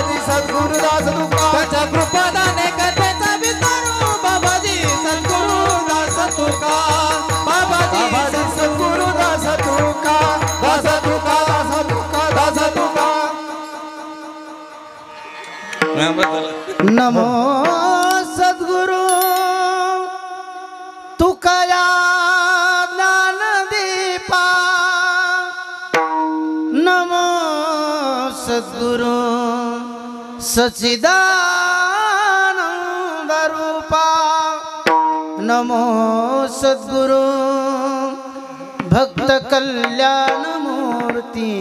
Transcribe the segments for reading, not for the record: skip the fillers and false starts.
बाबाजी सद्गुरुदास तुका त्याच्या कृपादाने कथेचा विस्तारू बाबाजी सद्गुरुदास तुका बाबाजी बाबाजी सद्गुरुदास तुका दास तुका दास तुका दास तुका नमो सद्गुरु तुकया ज्ञानदीपा नमो सद्गुरु सच्चिदानंद रूपा नमो सद्गुरु भक्त कल्याण मूर्ती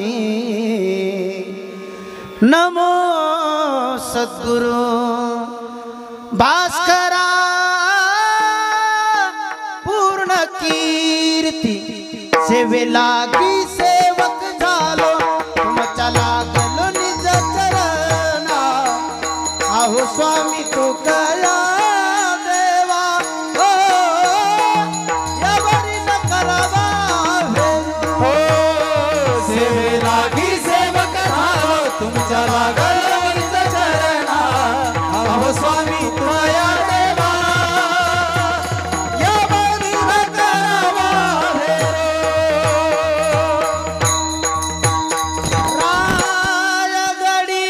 नमो सद्गुरु भास्करा पूर्ण कीर्ती सेवे लागी सेवक झालो तुमच्या लागलो निज चरणा आहो स्वामी तो कया देवा हो यावरी न करावा हो सेवे लागी सेवक झालो तुमच्या लागलो निज चरणा अहो स्वामी तुमया देवा यावरी न करावा रायगडी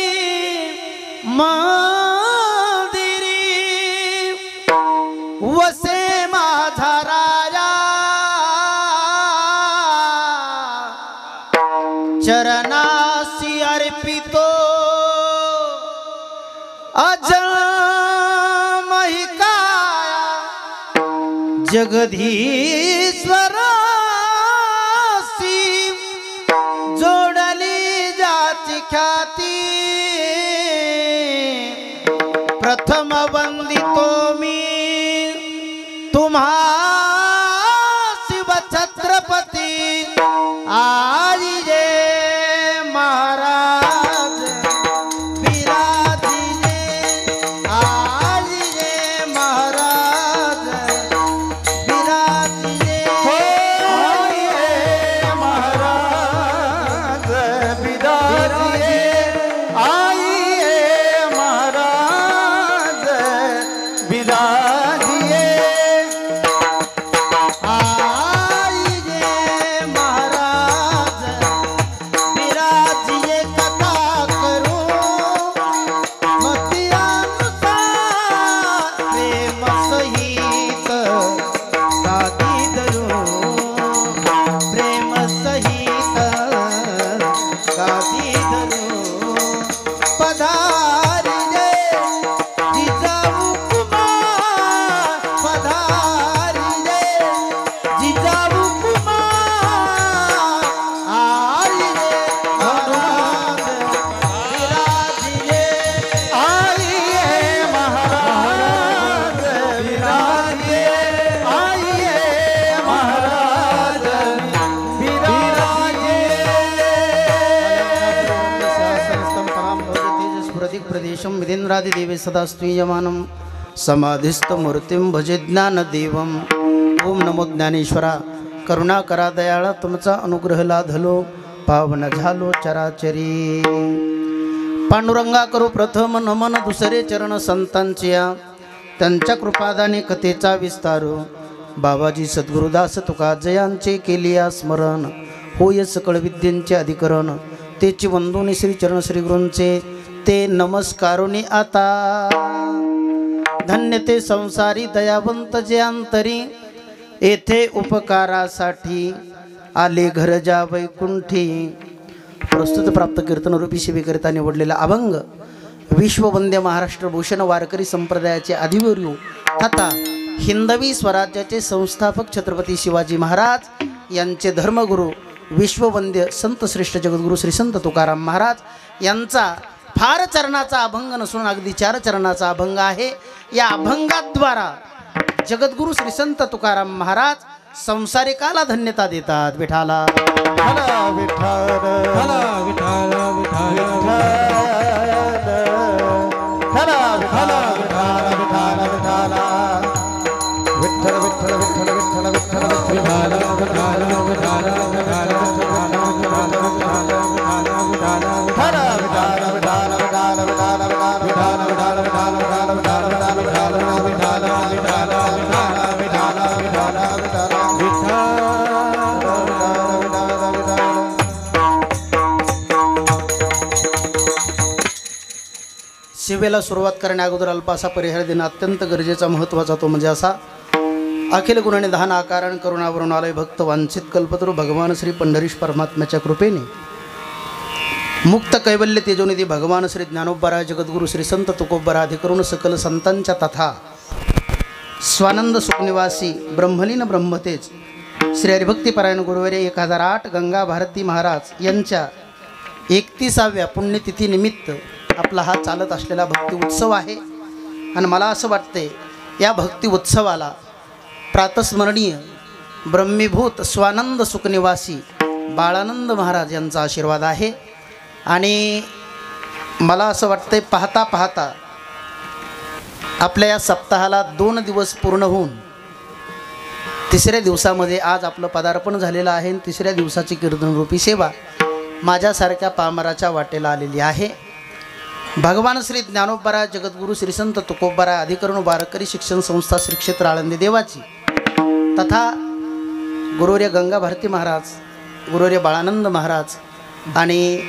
मंदिरी वसे माझा राया चरणासी अर्पितो अजमही काया जगधीश्वरासी जोडली जाती ख्याती प्रथम वंदितो मी तुम्हा शिव छत्रपती आई जे महाराज विराजिले आई जे महाराज विराजिले महाराज बिदारिये आइए महाराज बिदारिये आई जे महाराज विराजिले कथा करू मतियानुसार प्रेम सहित साधी धरू प्रेम सहित साधी धरू पधारिले जिजाऊ कुमार पधारिले जिजाऊ कुमार आइले महाराज विराजिले आइए महाराज बिदारिये आइए महाराज स्फुरति प्रदेशं विदेन्द्रादिदेवे सदा स्तूयमानं समाधिस्थमूर्तिं भजे ज्ञानदेवम् ओम नमो ज्ञानेश्वरा करुणा करा दयाळा तुमचा अनुग्रह लाधलो पावन झालो चराचरी पांडुरंगा करू प्रथम नमन दुसरे चरण संतांच्या त्यांच्या कृपादाने कथेचा विस्तारू बाबाजी सद्गुरुदास तुका जयांचे केलिया स्मरण होय सकळ विद्येंचे अधिकरण तेची वंदोनी श्री चरण श्री गुरूंचे ते नमस्कारोनी आता धन्य ते संसारी दयावंत जे अंतरी येथे उपकारासाठी आले घरजा वैकुंठी प्रस्तुत प्राप्त कीर्तनरूपी सेवेकरिता निवडलेला अभंग विश्ववंद्य महाराष्ट्र भूषण वारकरी संप्रदायाचे अधिवर्यू तथा हिंदवी स्वराज्याचे संस्थापक छत्रपती शिवाजी महाराज यांचे धर्मगुरू विश्ववंद्य संत श्रेष्ठ जगद्गुरू श्री संत तुकाराम महाराज यांचा फार चरणाचा अभंग नसून अगदी 4 चरणाचा अभंग आहे। या अभंगाद्वारा जगद्गुरू श्री संत तुकाराम महाराज संसारिकाला धन्यता देतात। विठाला हला विठाल हला विठाल विठाल हला विठाल विठाल विठाल विठाल विठ्ठल विठ्ठल विठ्ठल विठ्ठल विठाल विठाल विठाल हला विठाल विठाल विठाल सेवेला सुरुवात करण्या अगोदर अल्पासा परिहार देणं अत्यंत गरजेचा महत्त्वाचा तो म्हणजे असा अखिल गुणनिधान आकारण करुणावरून आलय भक्त वांछित कल्पतरू भगवान श्री पंढरीश परमात्म्याच्या कृपेने मुक्त कैवल्य तेजोनिधी भगवान श्री ज्ञानोबरा जगद्गुरु श्री संत तुकोबरा अधिकरून सकल संतांच्या तथा स्वानंद सुखनिवासी ब्रह्मलीन ब्रह्मतेज श्री हरिभक्तीपरायण गुरुवर्य 1008 गंगा भारती महाराज यांच्या 31व्या पुण्यतिथीनिमित्त आपला हा चालत असलेला भक्ती उत्सव आहे. आणि मला असं वाटते या भक्ती उत्सवाला प्रातस्मरणीय ब्रह्मीभूत स्वानंद सुखनिवासी बाळानंद महाराज यांचा आशीर्वाद आहे. आणि मला असं वाटतंय पाहता पाहता आपल्या या सप्ताहाला 2 दिवस पूर्ण होऊन तिसऱ्या दिवसामध्ये आज आपलं पदार्पण झालेलं आहे. आणि तिसऱ्या दिवसाची कीर्तनरूपी सेवा माझ्यासारख्या पामराच्या वाटेला आलेली आहे. भगवान श्री ज्ञानोबरा जगद्गुरु श्री संत तुकोबरा अधिकरण वारकरी शिक्षण संस्था श्री क्षेत्र आळंदी देवाची तथा गुरुवर्य गंगा भारती महाराज गुरुवर्य बाळानंद महाराज आणि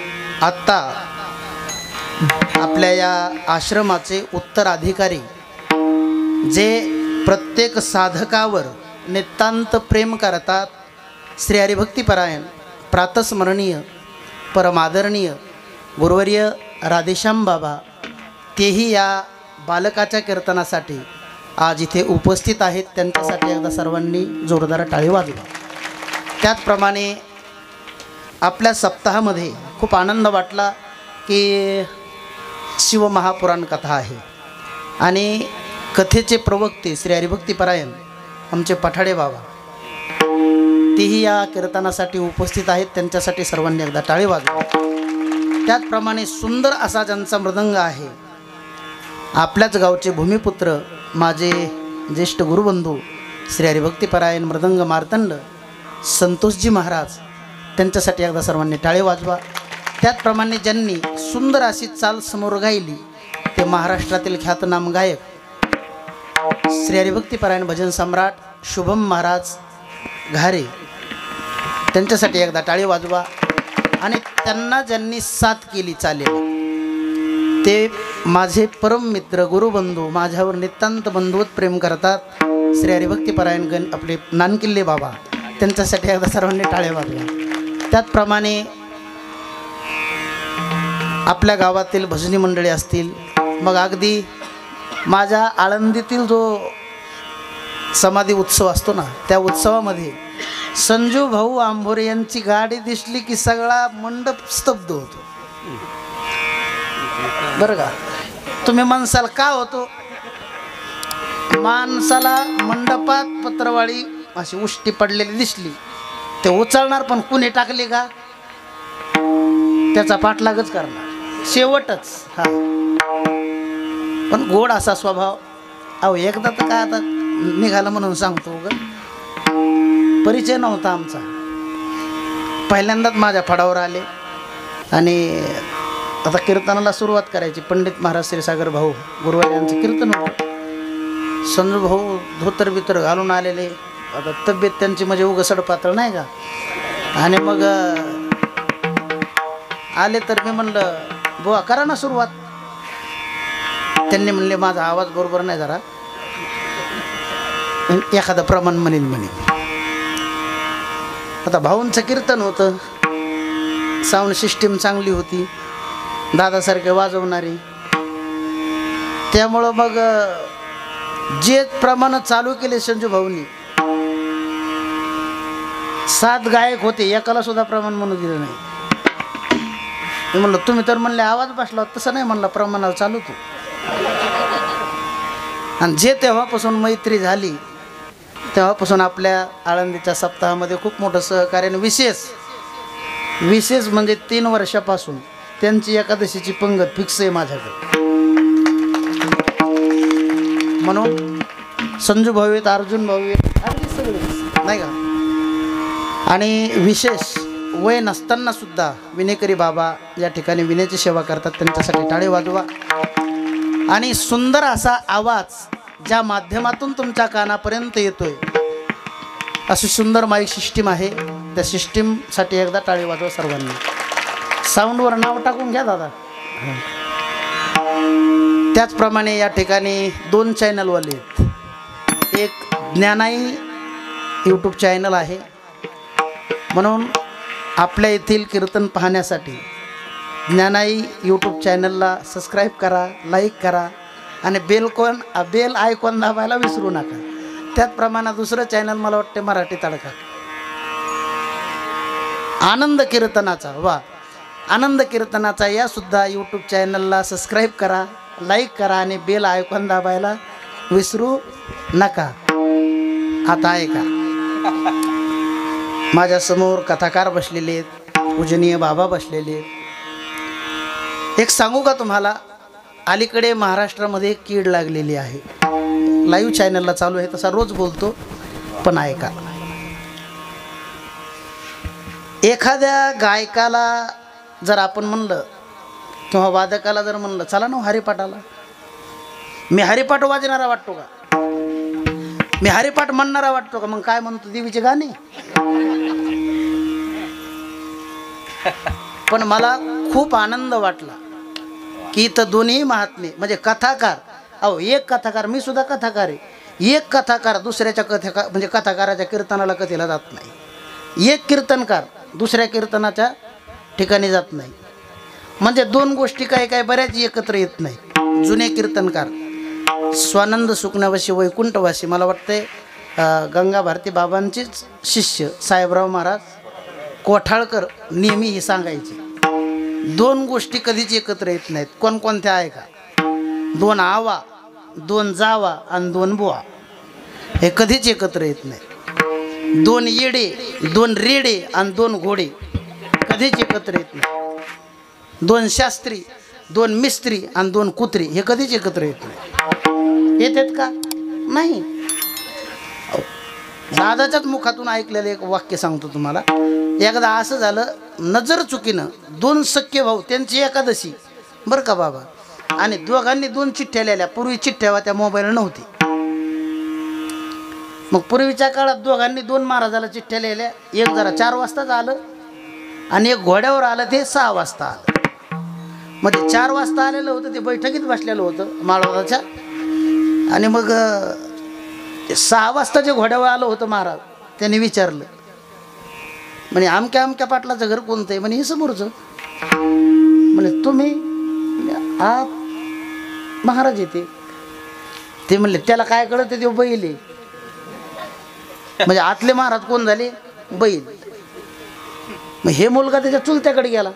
आत्ता आपल्या या आश्रमाचे उत्तराधिकारी जे प्रत्येक साधकावर नितांत प्रेम करतात श्री हरिभक्तीपरायण प्रातस्मरणीय परमादरणीय गुरुवर्य राधेश्याम बाबा तेही या बालकाच्या कीर्तनासाठी आज इथे उपस्थित आहेत. त्यांच्यासाठी एकदा सर्वांनी जोरदार टाळी वाजवा. त्याचप्रमाणे आपल्या सप्ताहामध्ये खूप आनंद वाटला की शिवमहापुराण कथा आहे आणि कथेचे प्रवक्ते श्री हरिभक्तीपरायण आमचे पठाडे बाबा तेही या कीर्तनासाठी उपस्थित आहेत. त्यांच्यासाठी सर्वांनी एकदा टाळी वाजवा. त्याचप्रमाणे सुंदर असा ज्यांचा मृदंग आहे आपल्याच गावचे भूमिपुत्र माझे ज्येष्ठ गुरुबंधू श्री हरिभक्तीपरायण मृदंग मार्तंड संतोषजी महाराज त्यांच्यासाठी एकदा सर्वांनी टाळे वाजवा. त्याचप्रमाणे ज्यांनी सुंदर अशी चाल समोर गायली ते महाराष्ट्रातील ख्यातनाम गायक श्री हरिभक्तीपरायण भजन सम्राट शुभम महाराज घारे त्यांच्यासाठी एकदा टाळे वाजवा. आणि त्यांना ज्यांनी साथ केली चालेल ते माझे परम मित्र गुरुबंधू माझ्यावर नितांत बंधुवत प्रेम करतात श्री हरिभक्तीपरायण आपले नानकिल्ले बाबा त्यांच्यासाठी एकदा सर्वांनी टाळे वाजवा. त्याचप्रमाणे आपल्या गावातील भजनी मंडळी असतील मग अगदी माझ्या आळंदीतील जो समाधी उत्सव असतो ना त्या उत्सवामध्ये संजू भाऊ आंभोरे यांची गाडी दिसली की सगळा मंडप स्तब्ध होतो. बरं का तुम्ही म्हणसाल का होतो. माणसाला मंडपात पत्रवाळी अशी उष्टी पडलेली दिसली ते उचलणार पण कुणी टाकली का त्याचा पाठलागच करणार शेवटच. हा पण गोड असा स्वभाव. अहो एकदा तर काय आता निघालं म्हणून सांगतो ग परिचय नव्हता आमचा. पहिल्यांदाच माझ्या फडावर आले आणि आता कीर्तनाला सुरुवात करायची. पंडित महाराज श्रीसागर भाऊ गुरुवार यांचं कीर्तन होतं. संजू भाऊ धोतर बितर घालून आलेले. आता तब्येत त्यांची म्हणजे उघसड पातळ नाही का. आणि मग आले तर मी म्हणलं बुवा करा ना सुरुवात. त्यांनी म्हणले माझा आवाज बरोबर नाही जरा एखादं प्रमाण म्हणेल म्हणे. आता भाऊंचं कीर्तन होतं साऊंड सिस्टीम चांगली होती दादासारखे वाजवणारी. त्यामुळं मग जे प्रमाण चालू केले संजू भाऊंनी 7 गायक होते एकाला सुद्धा प्रमाण म्हणू दिलं नाही. मी म्हणलं तुम्ही तर म्हणले आवाज बसला तसं नाही म्हणलं प्रमाणाला चालू तू. आणि जे तेव्हापासून मैत्री झाली तेव्हापासून आपल्या आळंदीच्या सप्ताहामध्ये खूप मोठं सहकार्य. विशेष म्हणजे 3 वर्षापासून त्यांची एकादशीची पंगत फिक्स आहे माझ्याकडे. म्हणून संजू भाऊ आहेत अर्जुन भाऊ आहेत अगदी सगळे नाही का. आणि विशेष वय नसताना सुद्धा विनेकरी बाबा या ठिकाणी विनेची सेवा करतात त्यांच्यासाठी टाळे वाजवा. आणि सुंदर असा आवाज ज्या माध्यमातून तुमच्या कानापर्यंत येतोय, अशी सुंदर माईक सिस्टीम आहे. त्या सिस्टीमसाठी एकदा टाळी वाजवा सर्वांनी. साऊंडवर नाव टाकून घ्या दादा. त्याचप्रमाणे या ठिकाणी 2 चॅनलवाले आहेत. एक ज्ञानाई यूट्यूब चॅनल आहे, म्हणून आपल्या येथील कीर्तन पाहण्यासाठी ज्ञानाई यूट्यूब चॅनलला सबस्क्राईब करा, लाईक करा आणि बेल आयकॉन दाबायला विसरू नका. त्याचप्रमाणे दुसरं चॅनल मला वाटते मराठी तडका, आनंद कीर्तनाचा. वा, आनंद कीर्तनाचा या सुद्धा यूट्यूब चॅनलला सबस्क्राईब करा, लाईक करा आणि बेल आयकॉन दाबायला विसरू नका. आता ऐका, माझ्यासमोर कथाकार बसलेले आहेत, पूजनीय बाबा बसलेले आहेत. एक सांगू का तुम्हाला, अलीकडे महाराष्ट्रामध्ये कीड लागलेली आहे. लाईव्ह चॅनलला चालू आहे तसा रोज बोलतो, पण ऐका. एखाद्या गायकाला जर आपण म्हणलं किंवा वादकाला जर म्हणलं चला ना हरिपाठाला, मी हरिपाठ वाजणारा वाटतो का? मी हरिपाठ म्हणणारा वाटतो का? मग काय म्हणतो, देवीचे गाणे. पण मला खूप आनंद वाटला की इथं दोन्ही महात्मे म्हणजे कथाकार, अहो एक कथाकार, मी सुद्धा कथाकार आहे, एक कथाकार दुसऱ्याच्या म्हणजे कथाकाराच्या कीर्तनाला कथेला जात नाही, एक कीर्तनकार दुसऱ्या कीर्तनाच्या ठिकाणी जात नाही. म्हणजे 2 गोष्टी काय काय बऱ्याच एकत्र येत नाही. जुने कीर्तनकार स्वानंद सुखनावासी वैकुंठवासी, मला वाटते गंगा भारती बाबांचेच शिष्य साहेबराव महाराज कोठाळकर नेहमी हे सांगायचे, 2 गोष्टी कधीच एकत्र येत नाहीत. कोणकोणत्या आहे का? 2 आवा, 2 जावा आणि 2 बुवा, हे कधीच एकत्र येत नाही. 2 येडे, 2 रेडे आणि 2 घोडे कधीच एकत्र येत नाही. 2 शास्त्री, 2 मिस्त्री आणि 2 कुत्री हे कधीच एकत्र येत नाही. येतात का? नाही. दादाच्याच मुखातून ऐकलेलं एक वाक्य सांगतो तुम्हाला. एकदा असं झालं, नजर चुकीनं 2 सख्खे भाऊ, त्यांची एकादशी बरं का बाबा, आणि दोघांनी 2 चिठ्ठ्या लिहिल्या. पूर्वी चिठ्ठ्या त्या मोबाईल नव्हती. मग पूर्वीच्या काळात दोघांनी 2 महाराजाला चिठ्ठ्या लिहिल्या. एक जरा 4 वाजताच आलं आणि एक घोड्यावर आलं, ते 6 वाजता आलं. मग ते 4 वाजता आलेलं होतं, ते बैठकीत बसलेलं होतं माळवादाच्या. आणि मग 6 वाजता जे घोड्यावर आलं होतं महाराज, त्यांनी विचारलं, म्हणे अमक्या अमक्या पाटलाचं घर कोणतं आहे? म्हणे हे समोरचं. म्हणे तुम्ही? आत महाराज येते. ते म्हणले त्याला काय कळत, ते बैल आहे. म्हणजे आतले महाराज कोण झाले? बैल. मग हे मुलगा त्याच्या चुलत्याकडे गेला,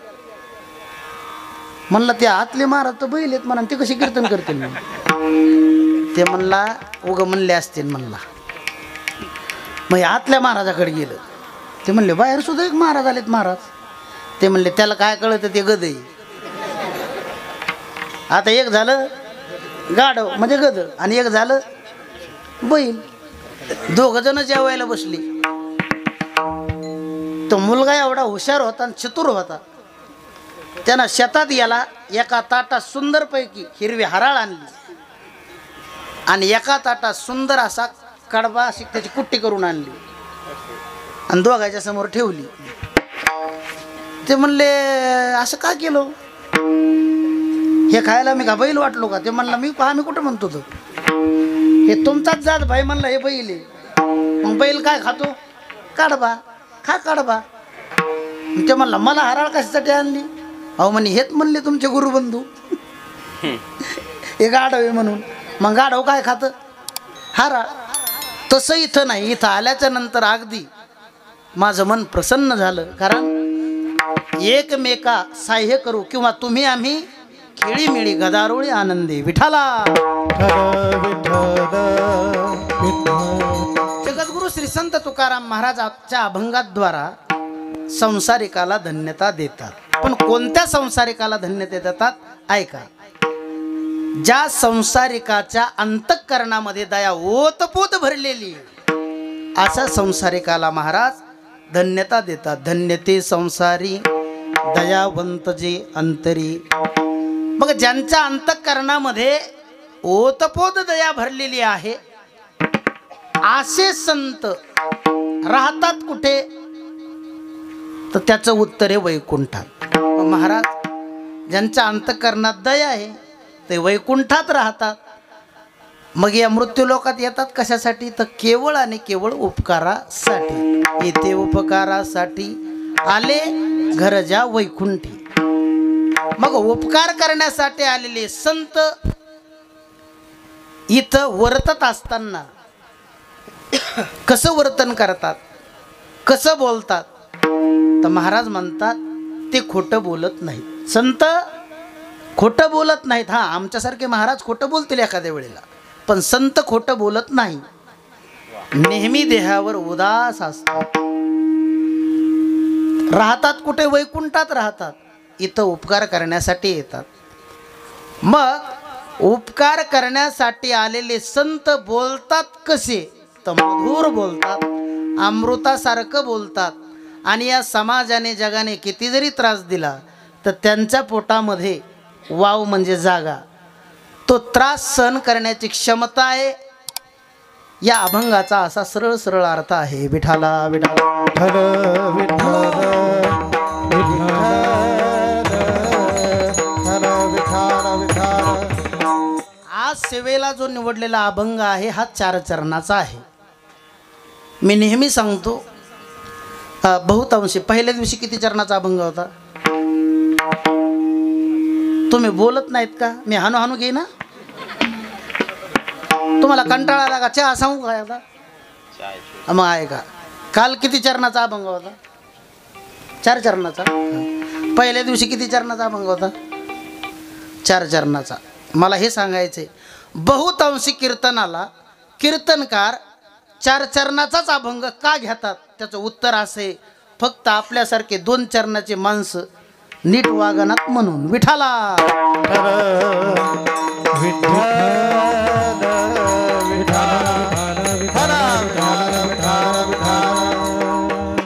म्हणला ते आतले महाराज तर बैल आहेत म्हणा, ते कसे कीर्तन करतील? ते म्हणला उग म्हणले असतील म्हणला. मग आतल्या महाराजाकडे गेलं. ते म्हणले बाहेर सुद्धा एक महाराज आलेत महाराज. ते म्हणले त्याला काय कळतं, ते गद आहे. आता एक झालं गाढव म्हणजे गद आणि एक झालं बैल. 2 जण जेवायला बसली. तो मुलगा एवढा हुशार होता आणि चतुर होता, त्यानं शेतात गेला, एका ताटात सुंदरपैकी हिरवी हराळ आणली आणि एका ताटात सुंदर असा कडबा अशी त्याची कुट्टी करून आणली आणि दोघांच्या समोर ठेवली. ते म्हणले असं का केलं? हे खायला मी का बैल वाटलो का? ते म्हणला मी कुठं म्हणतो तो, हे तुमचाच जात भाई म्हणला, हे बैल आहे. मग बैल काय खातो? काढबा. खा काढबा. ते म्हणला मला हराळ कशासाठी आणली? अहो म्हणे हेच म्हणले तुमचे गुरुबंधू, हे गाढव आहे म्हणून. मग गाढव काय खातं? हराळ. तसं इथं नाही. इथं आल्याच्या नंतर अगदी माझं मन प्रसन्न झालं, कारण एकमेका सहाय्य करू किंवा तुम्ही आम्ही खेळीमेळी गदारोळी आनंदी विठाला. जगद्गुरु श्री संत तुकाराम महाराजांच्या अभंगाद्वारा संसारिकाला धन्यता देतात. पण कोणत्या संसारिकाला धन्यता देतात? ऐका. ज्या संसारिकाच्या अंतःकरणामध्ये दया ओतपोत भरलेली, अशा संसारिकाला महाराज धन्यता देतात. धन्यते संसारी दयावंत जे अंतरी. मग ज्यांच्या अंतःकरणामध्ये ओतपोत दया भरलेली आहे असे संत राहतात कुठे, तर त्याचं उत्तर आहे वैकुंठात. महाराज ज्यांच्या अंतःकरणात दया आहे ते वैकुंठात राहतात. मग या मृत्यूलोकात येतात कशासाठी, तर केवळ आणि केवळ उपकारासाठी. येथे उपकारासाठी आले घर जा वैकुंठी. मग उपकार करण्यासाठी आलेले संत इथं वर्तत असताना कसं वर्तन करतात, कसं बोलतात, तर महाराज म्हणतात ते खोटं बोलत नाहीत. संत खोटं बोलत नाहीत. हां, आमच्यासारखे महाराज खोटं बोलतील एखाद्या वेळेला, पण संत खोटं बोलत नाही. नेहमी देहावर उदास असतात. राहतात कुठे, वैकुंठात राहतात. इथं उपकार करण्यासाठी येतात. मग उपकार करण्यासाठी आलेले संत बोलतात कसे, तर मधुर बोलतात, अमृतासारखं बोलतात. आणि या समाजाने जगाने किती जरी त्रास दिला तर त्यांच्या पोटामध्ये वाव म्हणजे जागा, तो त्रास सहन करण्याची क्षमता आहे. या अभंगाचा असा सरळ सरळ अर्थ आहे. विठाला विठाला आज सेवेला जो निवडलेला अभंग आहे हा 4 चरणाचा आहे. मी नेहमी सांगतो बहुतांशी पहिल्या दिवशी किती चरणाचा अभंग होता. तुम्ही बोलत नाहीत का, मी हानू हानू घे ना. तुम्हाला कंटाळा आला का, चहा सांगू काय आता, मग आहे का. काल किती चरणाचा अभंग होता, 4 चरणाचा. पहिल्या दिवशी किती चरणाचा अभंग होता, 4 चरणाचा. मला हे सांगायचे बहुतांशी कीर्तनाला कीर्तनकार 4 चरणाचाच अभंग का घेतात. त्याचं उत्तर असे, फक्त आपल्यासारखे 2 चरणाचे माणसं नीट वागनात म्हणून. विठाला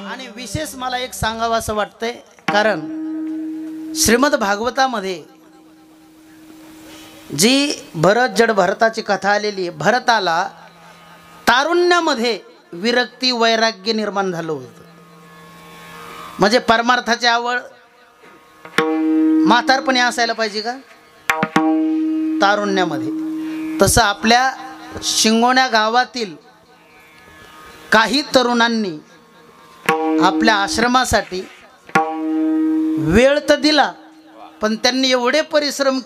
आणि विशेष मला एक सांगावं असं वाटतंय, कारण श्रीमद भागवतामध्ये जी भरत जड भरताची कथा आलेली आहे, भरताला तारुण्यामध्ये विरक्ती वैराग्य निर्माण झालं होतं. म्हणजे परमार्थाची आवड म्हातारपणी असायला पाहिजे का, तारुण्यामध्ये. तसं आपल्या शिंगोण्या गावातील काही तरुणांनी आपल्या आश्रमासाठी वेळ तर दिला, पण त्यांनी एवढे परिश्रम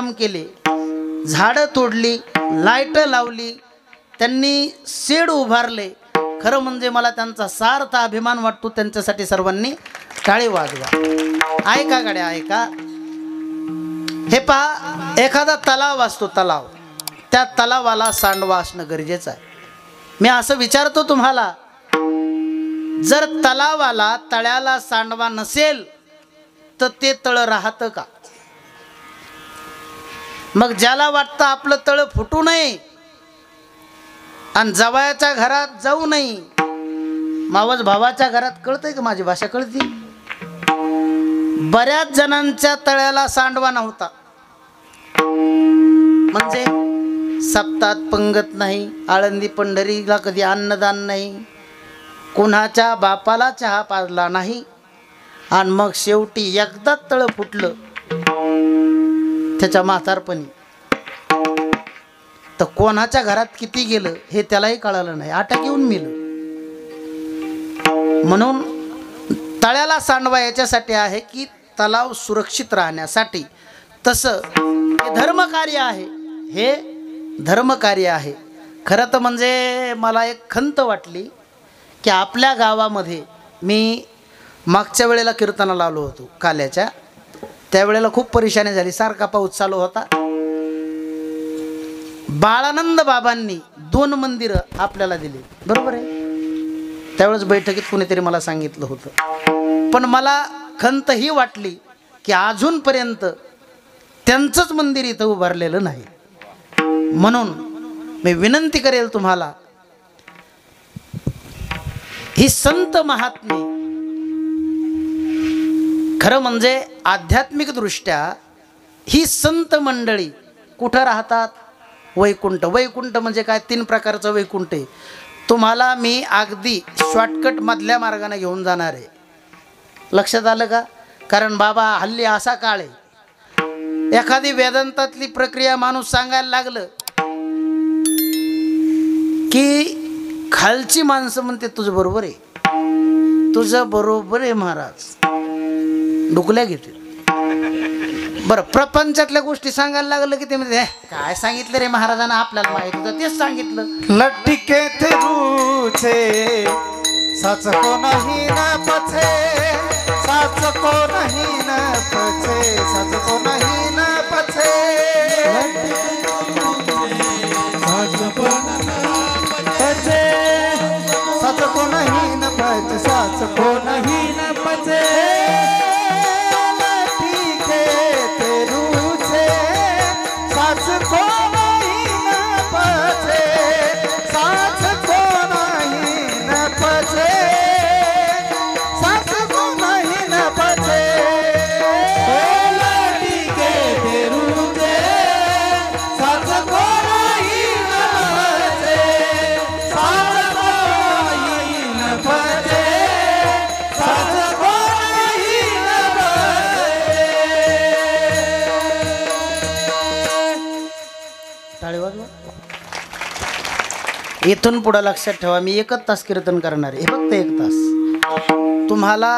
केले, झाडं तोडली, लाईट लावली, त्यांनी शेड उभारले. खरं म्हणजे मला त्यांचा सार्थ अभिमान वाटतो. त्यांच्यासाठी सर्वांनी टाळी वाजवा. ऐका गाड्या ऐका. हे पहा, एखादा तलाव असतो, तलाव, त्या तलावाला सांडवा असणं गरजेचं आहे. मी असं विचारतो तुम्हाला, जर तलावाला तळ्याला सांडवा नसेल तर ते तळ राहतं का. मग ज्याला वाटतं आपलं तळ फुटू नये आणि जवळच्या घरात जाऊ नये, मावस भावाच्या घरात, कळतंय का माझी भाषा कळती. बऱ्याच जणांच्या तळ्याला सांडवा नव्हता, म्हणजे सप्तात पंगत नाही, आळंदी पंढरीला कधी अन्नदान नाही, कुणाच्या बापाला चहा पाजला नाही, आणि मग शेवटी एकदाच तळ फुटलं त्याच्या म्हातारपणी, तर कोणाच्या घरात किती गेलं हे त्यालाही कळालं नाही, अटक येऊन मेलं. म्हणून तळ्याला सांडवा याच्यासाठी आहे की तलाव सुरक्षित राहण्यासाठी. तसं हे धर्मकार्य आहे, हे धर्मकार्य आहे. खरं तर म्हणजे मला एक खंत वाटली की आपल्या गावामध्ये, मी मागच्या वेळेला कीर्तनाला आलो होतो काल्याच्या, त्यावेळेला खूप परेशानी झाली, सारखा पाऊस चालू होता. बाळानंद बाबांनी 2 मंदिरं आपल्याला दिली, बरोबर आहे. त्यावेळेस बैठकीत कुणीतरी मला सांगितलं होतं, पण मला खंत ही वाटली की अजूनपर्यंत त्यांचंच मंदिर इथं उभारलेलं नाही. म्हणून मी विनंती करेल तुम्हाला, ही संत महात्मे खरं म्हणजे आध्यात्मिक दृष्ट्या ही संत मंडळी कुठं राहतात? वैकुंठ. वैकुंठ म्हणजे काय? 3 प्रकारचं वैकुंठ आहे. तुम्हाला मी अगदी शॉर्टकट मधल्या मार्गाने घेऊन जाणार आहे. लक्षात आलं का? कारण बाबा हल्ली असा काळ आहे, एखादी वेदांतातली प्रक्रिया माणूस सांगायला लागलं की खालची माणसं म्हणते तुझं बरोबर आहे, तुझं बरोबर आहे महाराज, डुकल्या घेते. बरं, प्रपंचातल्या गोष्टी सांगायला लागलं की ते म्हणजे काय सांगितलं रे महाराजांना, आपल्याला माहिती होतं तेच सांगितलं. लट्टिके थे रूचे सच को नहीं न पछे, सच को नहीं न पछे, सच को नहीं न पछे. पछे सच को नहीं न पछे, सच को नहीं न पछे. लट्टिके थे रूचे सच को नहीं न पछे, सच को नहीं न पछे, सच को नहीं न पछे. लट्टिके थे रूचे सच को नहीं न पछे, सच को नहीं न पछे, सच को नहीं न पछे. टाळी वाजवा. इथून पुढं लक्षात ठेवा, मी 1 तास कीर्तन करणार आहे, फक्त 1 तास. तुम्हाला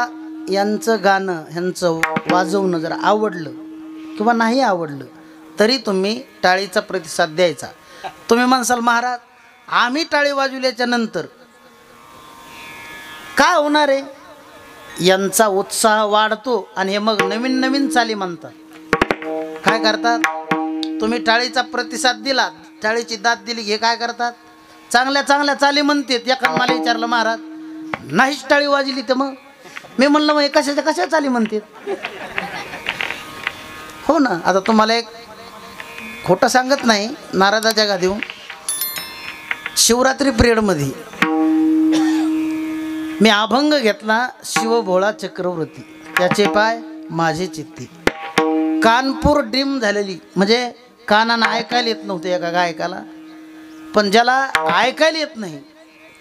यांचं गाणं, ह्यांचं वाजवणं जर आवडलं किंवा नाही आवडलं तरी तुम्ही टाळीचा प्रतिसाद द्यायचा. तुम्ही म्हणसाल महाराज आम्ही टाळी वाजवल्याच्या नंतर काय होणार आहे? यांचा उत्साह वाढतो आणि हे मग नवीन नवीन चाली म्हणतात. काय करतात? तुम्ही टाळीचा प्रतिसाद दिला, टाळीची दाद दिली, हे काय करतात? चांगल्या चांगल्या चाली म्हणतात. एका मला विचारलं महाराज नाहीच टाळी वाजली तर मग मी म्हणलं मग हे कशाच्या कशा चाली म्हणतात? हो ना. आता तुम्हाला एक खोटं सांगत नाही, नारदाच्या गादीहून शिवरात्री पिरियडमध्ये मी अभंग घेतला, शिवभोळा चक्रवर्ती त्याचे पाय माझे चित्ती. कानपूर डिम झालेली, म्हणजे कानानं ऐकायला येत नव्हतं एका गायकाला, पण ज्याला ऐकायला येत नाही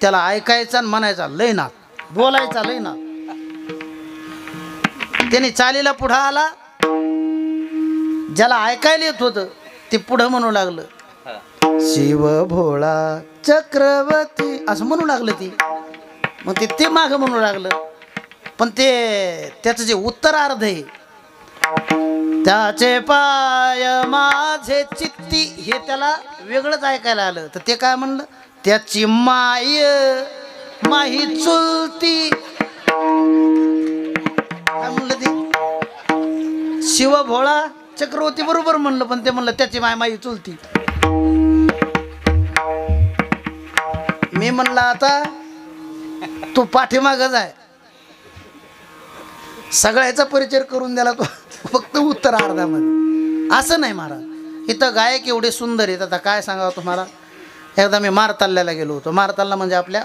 त्याला ऐकायचा आणि म्हणायचा लय नाद, बोलायचा लय नाद. त्याने चालीला पुढं आला, ज्याला ऐकायला येत होतं ते पुढं म्हणू लागलं शिव भोळा चक्रवर्ती असं म्हणू लागलं. ती मग ते मागं म्हणू लागलं, पण ते त्याचं जे उत्तरार्ध आहे त्याचे पाय माझे चित्ती हे त्याला वेगळंच ऐकायला आलं. तर ते काय म्हणलं? त्याची माय माही चुलती. काय म्हणलं ते? शिव भोळा चक्रवर्ती बरोबर म्हणलं, पण ते म्हणलं त्याची माय माही चुलती. मी म्हणलं आता तू पाठीमागच आहे, सगळ्याचा परिचय करून द्याला तो फक्त उत्तरार्धामध्ये. असं नाही महाराज, इथं गायक एवढे सुंदर आहेत. आता काय सांगावं तुम्हाला. एकदा मी मारताल्याला गेलो होतो. मारताल्ला म्हणजे आपल्या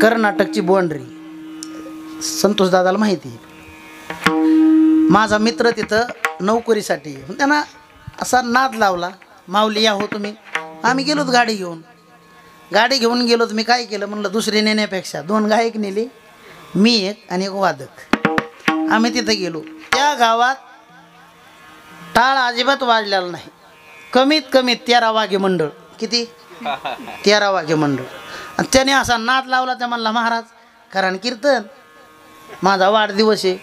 कर्नाटकची बाउंड्री, संतोष दादाला माहिती आहे. माझा मित्र तिथं नोकरीसाठी, त्यांना असा नाद लावला, माऊली या हो तुम्ही. आम्ही गेलोत गाडी घेऊन गेलोत. मी काय केलं म्हणलं दुसरी नेण्यापेक्षा 2 गायक नेले, मी एक आणि एक वादक. आम्ही तिथं गेलो. त्या गावात टाळ अजिबात वाजलेला नाही. कमीत कमी 13 वाघे मंडळ. किती? 13 वाघे मंडळ. आणि त्याने असा नाद लावला, त्या म्हणला महाराज कारण कीर्तन, माझा वाढदिवस आहे.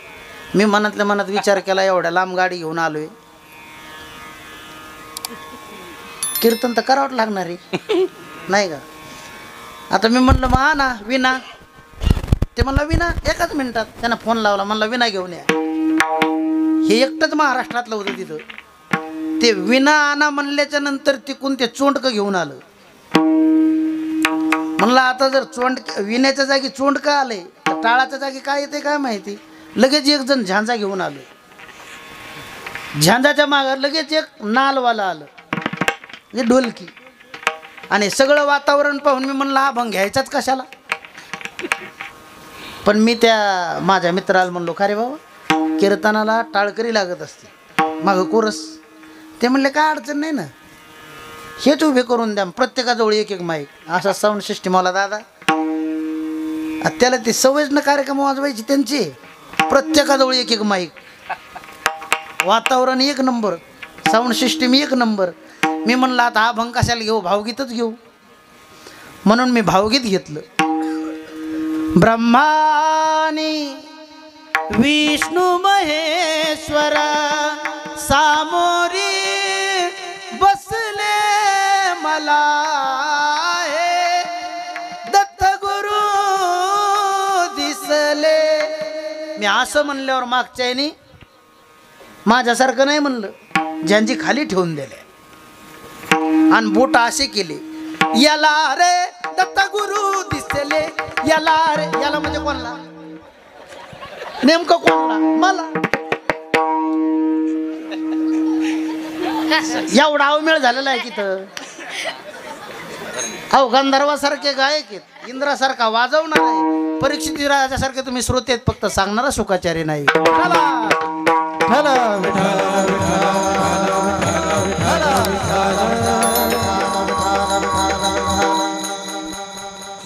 मी मनातल्या मनात विचार केला एवढ्या लांब गाडी घेऊन आलोय, कीर्तन तर करावं लागणार आहे नाही का. आता मी म्हणलं मग हा ना विना. ते म्हणलं विना 1च मिनिटात. त्यांना फोन लावला, म्हणलं विना घेऊन या. हे एकटंच महाराष्ट्रातलं होतं तिथं. ते विना आणा म्हणल्याच्या नंतर तिकून ते चोंडकं घेऊन आलं. म्हणलं आता जर विण्याच्या जागी चोंडकं आले तर टाळाच्या जागी काय येते काय माहिती. लगेच एक जण झांजा घेऊन आलं. झांजाच्या मागं लगेच एक नालवाला आलं, म्हणजे ढोलकी. आणि सगळं वातावरण पाहून मी म्हणलं हा भंग घ्यायचाच कशाला. पण मी त्या माझ्या मित्राला म्हणलो का रे बाबा कीर्तनाला टाळकरी लागत असते मागं कोरस. ते म्हणले काय अडचण नाही ना, हेच उभे करून द्या प्रत्येकाजवळ एक एक माईक. असा साऊंड सिस्टीम मला दादा त्याला ती सवयच कार्यक्रम वाजवायची त्यांची. प्रत्येकाजवळ एक एक माईक, वातावरण एक नंबर, साऊंड सिस्टीम एक नंबर. मी म्हणलं आता हा भंग कशाला घेऊ, भावगीतच घेऊ. म्हणून मी भावगीत घेतलं. ब्रह्मानी विष्णू महेश्वर सामोरी बसले मला हे दत्त गुरु दिसले. मी असं म्हणल्यावर मागच्या यानी माझ्यासारखं नाही म्हणलं, ज्यांची खाली ठेवून दिले आणि बोट असे केले, याला रे दत्त गुरु दिसले. याला रे, याला म्हणजे कोणला, नेमकं कोणला, मला. एवढा अवमेळ झालेला आहे तिथं. अहो गंधर्वासारखे गायक आहेत, इंद्रासारखा वाजवणार आहे, परीक्षित राजासारखे तुम्ही श्रोते आहेत, फक्त सांगणारा शुकाचार्य नाही.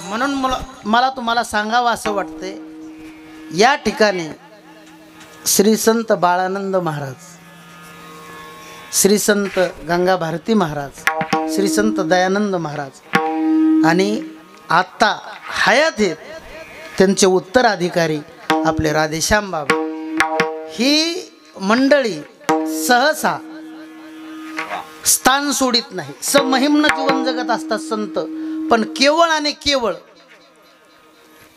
म्हणून मला तुम्हाला सांगावं असं वाटतंय, या ठिकाणी श्री संत बाळानंद महाराज, श्री संत गंगा भारती महाराज, श्री संत दयानंद महाराज आणि आत्ता हयात आहेत त्यांचे उत्तराधिकारी आपले राधेश्याम बाबा, ही मंडळी सहसा स्थान सोडित नाही. समहिम्न जीवन जगत असतात संत, पण केवळ आणि केवळ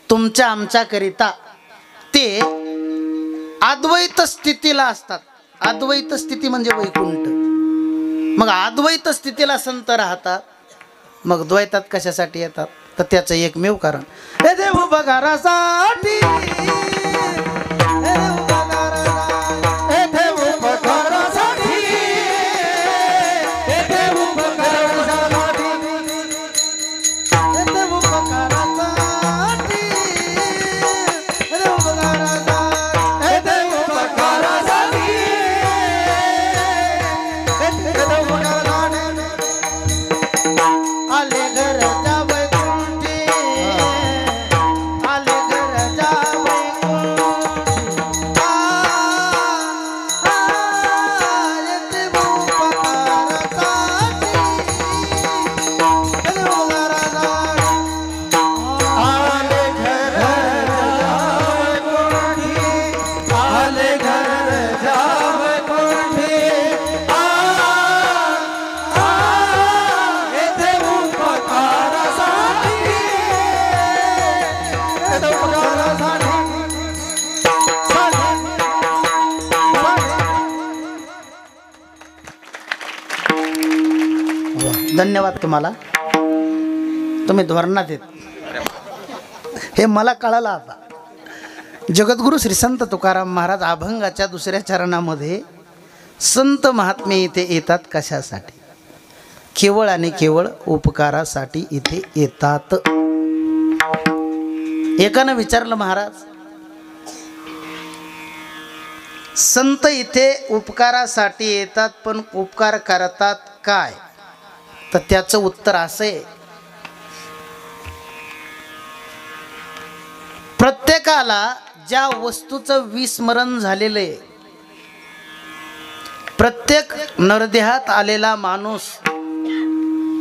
तुमच्या आमच्याकरिता ते अद्वैत स्थितीला असतात. अद्वैत स्थिती म्हणजे वैकुंठ. मग अद्वैत स्थितीला संत राहतात, मग द्वैतात कशासाठी येतात, तर त्याचं एकमेव कारण, हे देव बघारासाठी, धन्यवाद तुम्हाला, तुम्ही धोरणात येत, हे मला कळालं आता. जगद्गुरु श्री संत तुकाराम महाराज अभंगाच्या दुसऱ्या चरणामध्ये संत महात्मे इथे येतात कशासाठी, केवळ आणि केवळ उपकारासाठी इथे येतात. एकानं विचारलं, महाराज संत इथे उपकारासाठी येतात पण उपकार करतात काय, तर त्याचं उत्तर असं आहे, प्रत्येकाला ज्या वस्तूचं विस्मरण झालेलं आहे, प्रत्येक नरदेहात आलेला माणूस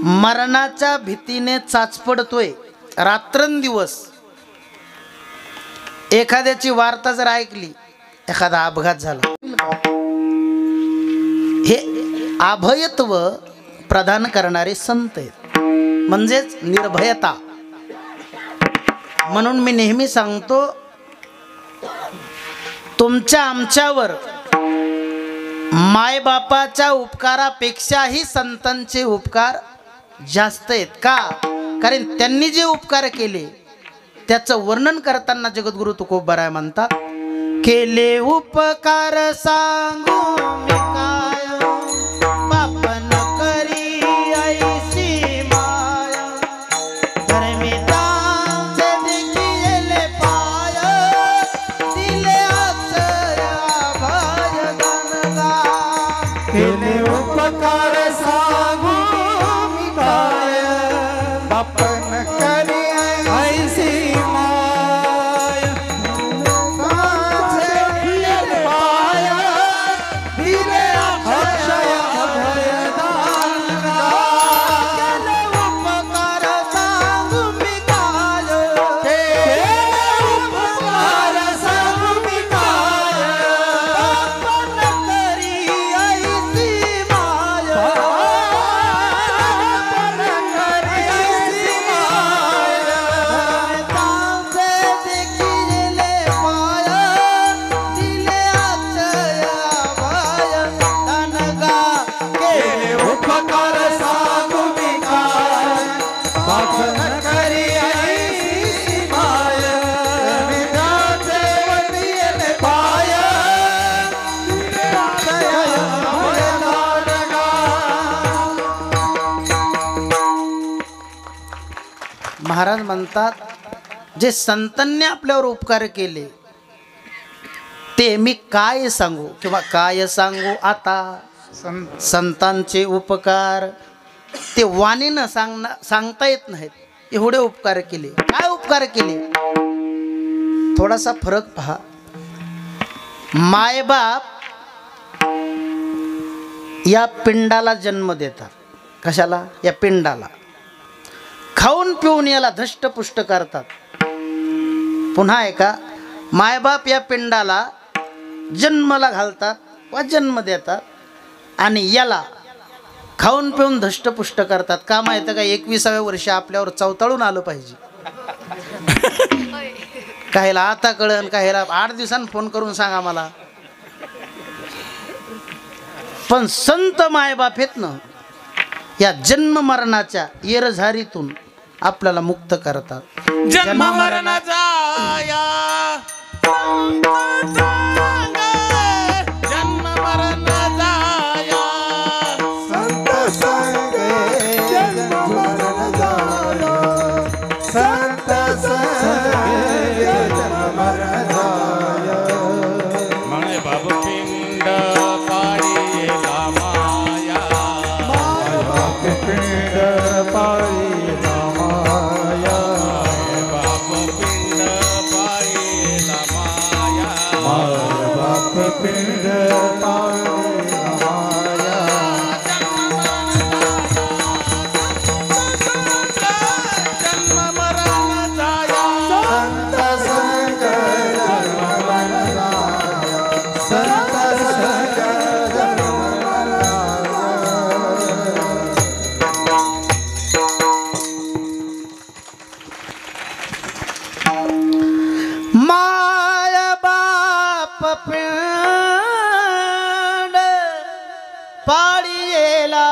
मरणाच्या भीतीने चाचपडतोय रात्रंदिवस. एखाद्याची वार्ता जर ऐकली, एखादा अपघात झाला, हे अभयत्व प्रदान करणारे संत आहेत, म्हणजेच निर्भयता. म्हणून मी नेहमी सांगतो, तुमच्या आमच्यावर मायबापाच्या उपकारापेक्षाही संतांचे उपकार जास्त आहेत. का? कारण त्यांनी जे उपकार केले त्याचं वर्णन करताना जगद्गुरु तुकोबाराय म्हणतात, केले उपकार सांगू मी काय, पाप न करी ऐसी माया, धर्मितांचे देखिले पाय, दिले आचया केले उपकार सांगू मी काय बापन करी ऐसी माय माझे दिले पाय दिले अक्षय अभयदान केले उपकार सांगू मी काय उपकार सांगू मी काय आपण करी ऐसी माय आपण करी ऐसी माय तांबे देखिले पाय दिले अक्षय अभय दानगा केले उपकार सांगू मी काय वाचन करी ऐसी माय विधाचे वतीले पाय महाराज म्हणतात जे संतांनी आपल्यावर उपकार केले ते मी काय सांगू किंवा काय सांगू आता संतांचे उपकार ते वाणीनं सांगता येत नाहीत एवढे उपकार केले काय उपकार केले थोडासा फरक पहा मायबाप या पिंडाला जन्म देतात कशाला या पिंडाला खाऊन पिऊन याला धष्टपुष्ट करतात पुन्हा एका मायबाप या पिंडाला जन्माला घालतात वा जन्म देतात आणि याला खाऊन पिऊन धष्टपुष्ट करतात का माहिती का 21व्या वर्षी आपल्यावर चवताळून आलं पाहिजे काहीला आता कळन काहीला 8 दिवसांनी फोन करून सांगा मला पण संत मायबाप आहेत ना या जन्म मरणाच्या येरझारीतून आपल्याला मुक्त करतात जन्म मरणाचा या जन्म मरणाचा या संत संगे जन्म मरण जाय संत संगे जन्म मरण जाय म्हणे बाबू पिंड पाडीला माया पिंड पाळीला माया बाबू पिंड पाडीला माया बाप पिंड पाळीला माया जन्म मरणाचा या संत संग जन्म मरण जाय संत संग जन्म मरण माय बाप पिंड पाडियेला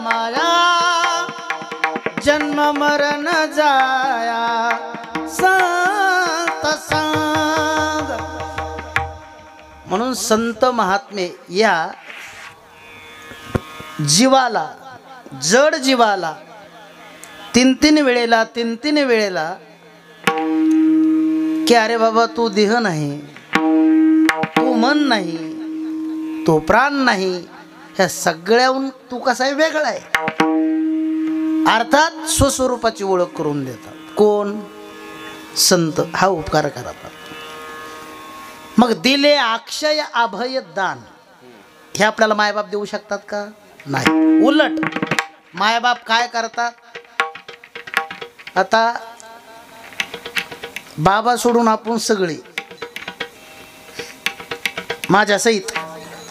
माया जन्म मरण जाया संत संग म्हणून संत महात्मे या जीवाला जड जीवाला तीन तीन वेळेला की अरे बाबा तू देह नाही तू मन नाही तू प्राण नाही ह्या सगळ्याहून तू कसा आहे वेगळा आहे अर्थात स्वस्वरूपाची ओळख करून देतात कोण संत हा उपकार करतात मग दिले अक्षय अभय दान हे आपल्याला मायबाप देऊ शकतात का नाही उलट मायबाप काय करतात आता बाबा सोडून आपण सगळे माझ्या सहित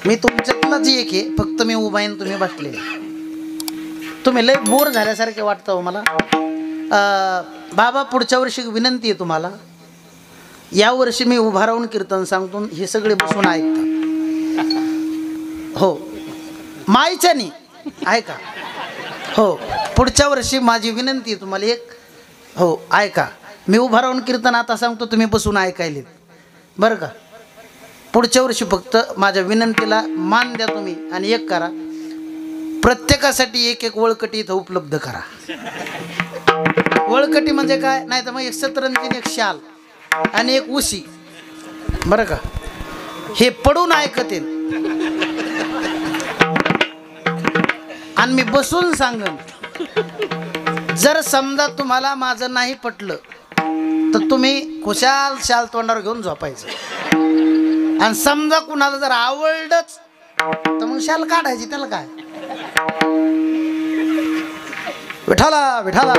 मी तुमच्यातलाच एक आहे फक्त मी उभा आहे तुम्ही बसले तुम्ही लय बोर झाल्यासारखे वाटतं हो मला बाबा पुढच्या वर्षी विनंती आहे तुम्हाला यावर्षी मी उभा राहून कीर्तन सांगतो हे सगळे बसून ऐकतात हो माईच्यानी ऐका हो पुढच्या वर्षी माझी विनंती आहे तुम्हाला एक हो ऐका मी उभा राहून कीर्तन आता सांगतो तुम्ही बसून ऐकायले बरं का पुढच्या वर्षी फक्त माझ्या विनंतीला मान द्या तुम्ही आणि एक करा प्रत्येकासाठी एक एक वळकटी इथं उपलब्ध करा वळकटी म्हणजे काय नाही तर मग एक सतरंजी एक शाल आणि एक उशी बरं का हे पडून ऐकते आणि मी बसून सांगन. जर समजा तुम्हाला माझं नाही पटलं तर तुम्ही खुशाल शाल तोंडावर घेऊन झोपायचं. आणि समजा कुणाला जर आवडलंच तर मग शाल काढायची, त्याला काय. विठाला विठाला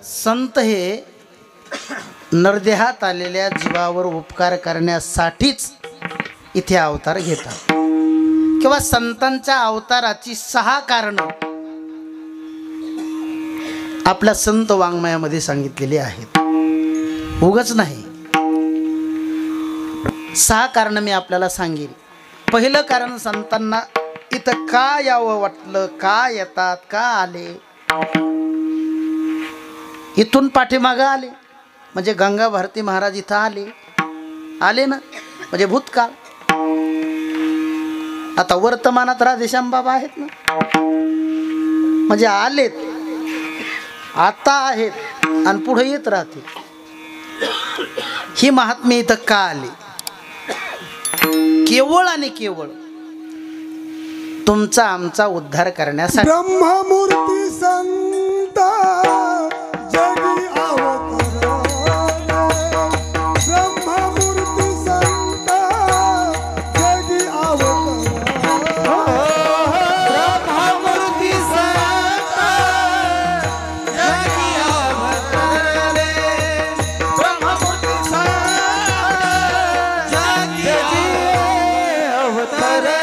संत हे नरदेहात आलेल्या जीवावर उपकार करण्यासाठीच इथे अवतार घेतात. किंवा संतांच्या अवताराची 6 कारणं आपल्या संत वाङ्मयामध्ये सांगितलेली आहेत. उगाच नाही. 6 कारणं मी आपल्याला सांगेन. पहिलं कारण, संतांना इथं का यावं वाटलं, का येतात, का आले. इथून पाठीमागं आले म्हणजे गंगा भारती महाराज इथं आले ना, म्हणजे भूतकाळ. आता वर्तमानात राधेश्याम बाबा आहेत ना, म्हणजे आलेत, आता आहेत आणि पुढे येत राहतील. ही महात्म्य इथं का आली? केवळ आणि केवळ तुमचा आमचा उद्धार करण्यासाठी. ब्रह्ममूर्ती संत जगी अवतरले, ब्रह्ममूर्ती संत जगी अवतरले, ब्रह्ममूर्ती संत जगी अवतरले, ब्रह्ममूर्ती संत जगी अवतरले.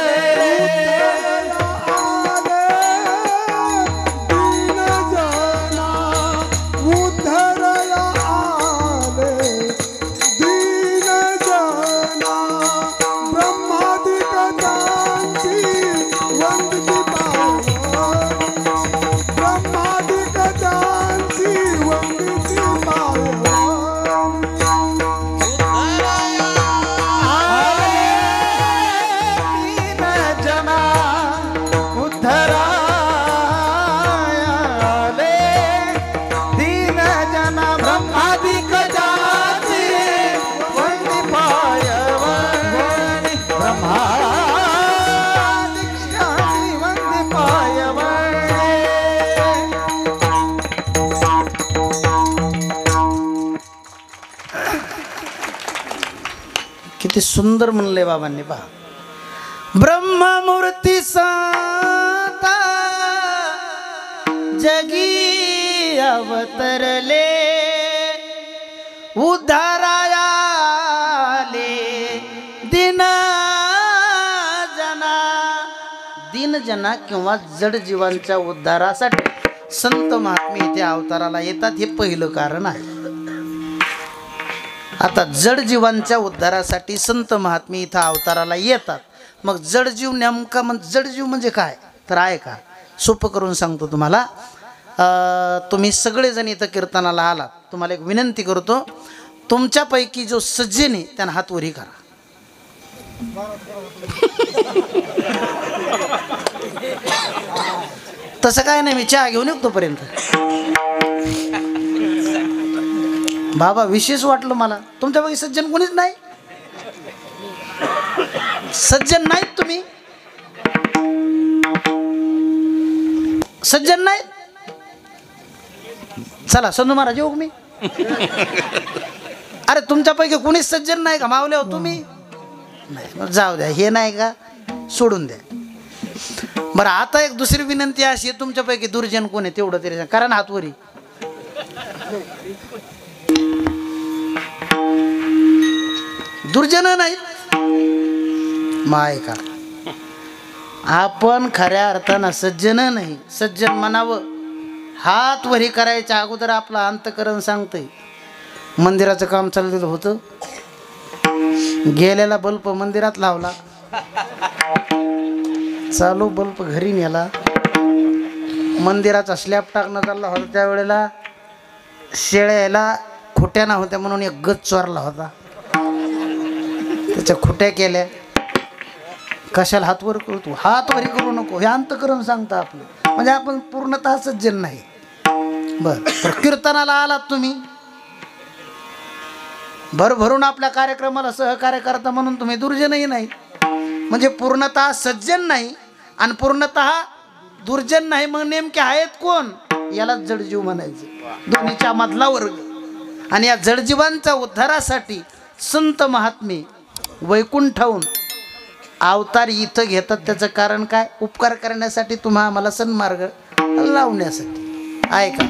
किती सुंदर म्हणले बाबांनी. पहा, ब्रह्ममूर्ती संत जगी अवतरले, उद्धाराया दिन जना किंवा जड जीवांच्या उद्धारासाठी संत महात्मे इथे अवताराला येतात. हे पहिलं कारण आहे. आता जड जीवांच्या उद्धारासाठी संत महात्मे इथं अवताराला येतात. मग जडजीव नेमका जडजीव म्हणजे काय तर आहे का, सोपं करून सांगतो तुम्हाला. तुम्ही सगळेजण इथं कीर्तनाला आलात, तुम्हाला एक विनंती करतो, तुमच्यापैकी जो सज्जन आहे त्यानं हात वरी करा. तसं काय नाही, मी चहा घेऊन येतो तोपर्यंत. बाबा विशेष वाटलं मला, तुमच्यापैकी सज्जन कोणीच नाही. सज्जन नाहीत तुम्ही, सज्जन नाहीत. चला संधू महाराज येऊ मी. अरे तुमच्यापैकी कोणीच सज्जन नाही का? मावले हो तुम्ही नाही, जाऊ द्या, हे नाही का सोडून द्या. बरं आता एक दुसरी विनंती अशी आहे, तुमच्यापैकी दुर्जन कोण आहे तेवढं तरी कारण हातवरी. दुर्जन नाहीत माय का? आपण खऱ्या अर्थानं सज्जन नाही, सज्जन म्हणावं. हात वरी करायच्या अगोदर आपलं अंतकरण सांगतंय. मंदिराचं काम चाललेलं होतं, गेलेला बल्ब मंदिरात लावला, चालू बल्ब घरी नेला, मंदिराचा स्लॅब टाकणं चालला होता. त्यावेळेला शेळ्याला खोट्या ना होत्या म्हणून एक गज चोरला होता, त्याच्या खोट्या केल्या. कशाला हातवर करतो? हातवरी करू नको, हे अंतकरण सांगतं आपलं. म्हणजे आपण पूर्णतः सज्जन नाही. बरं, तर कीर्तनाला आलात तुम्ही, भरभरून आपल्या कार्यक्रमाला सहकार्य करता म्हणून तुम्ही दुर्जनही नाही, म्हणजे पूर्णतः सज्जन नाही आणि पूर्णतः दुर्जन नाही. मग नेमके आहेत कोण? याला जडजीव म्हणायचं, दोन्हीच्या मधला वर्ग. आणि या जडजीवांच्या उद्धारासाठी संत महात्मे वैकुंठाहून अवतार इथं घेतात. त्याचं कारण काय? उपकार करण्यासाठी, तुम्हा आम्हाला सन्मार्ग लावण्यासाठी. ऐका,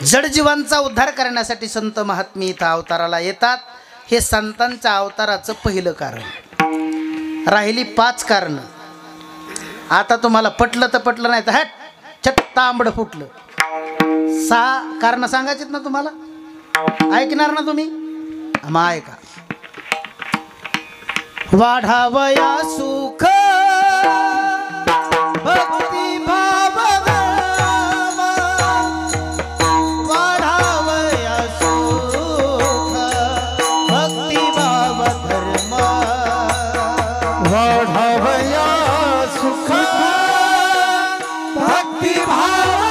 जडजीवांचा उद्धार करण्यासाठी संत महात्मे इथं अवताराला येतात. हे संतांच्या अवताराचं पहिलं कारण. राहिली 5 कारणं. आता तुम्हाला पटलं तर पटलं, नाही तर हट छट तांबड फुटलं. 6 कारणं सांगायचीत ना तुम्हाला, ऐकणार ना तुम्ही? मग ऐका. वाढावया सुख भक्ती भाव, वाढावया सुख भक्ती भाव धर्म, वाढावया सुख भक्ती भाव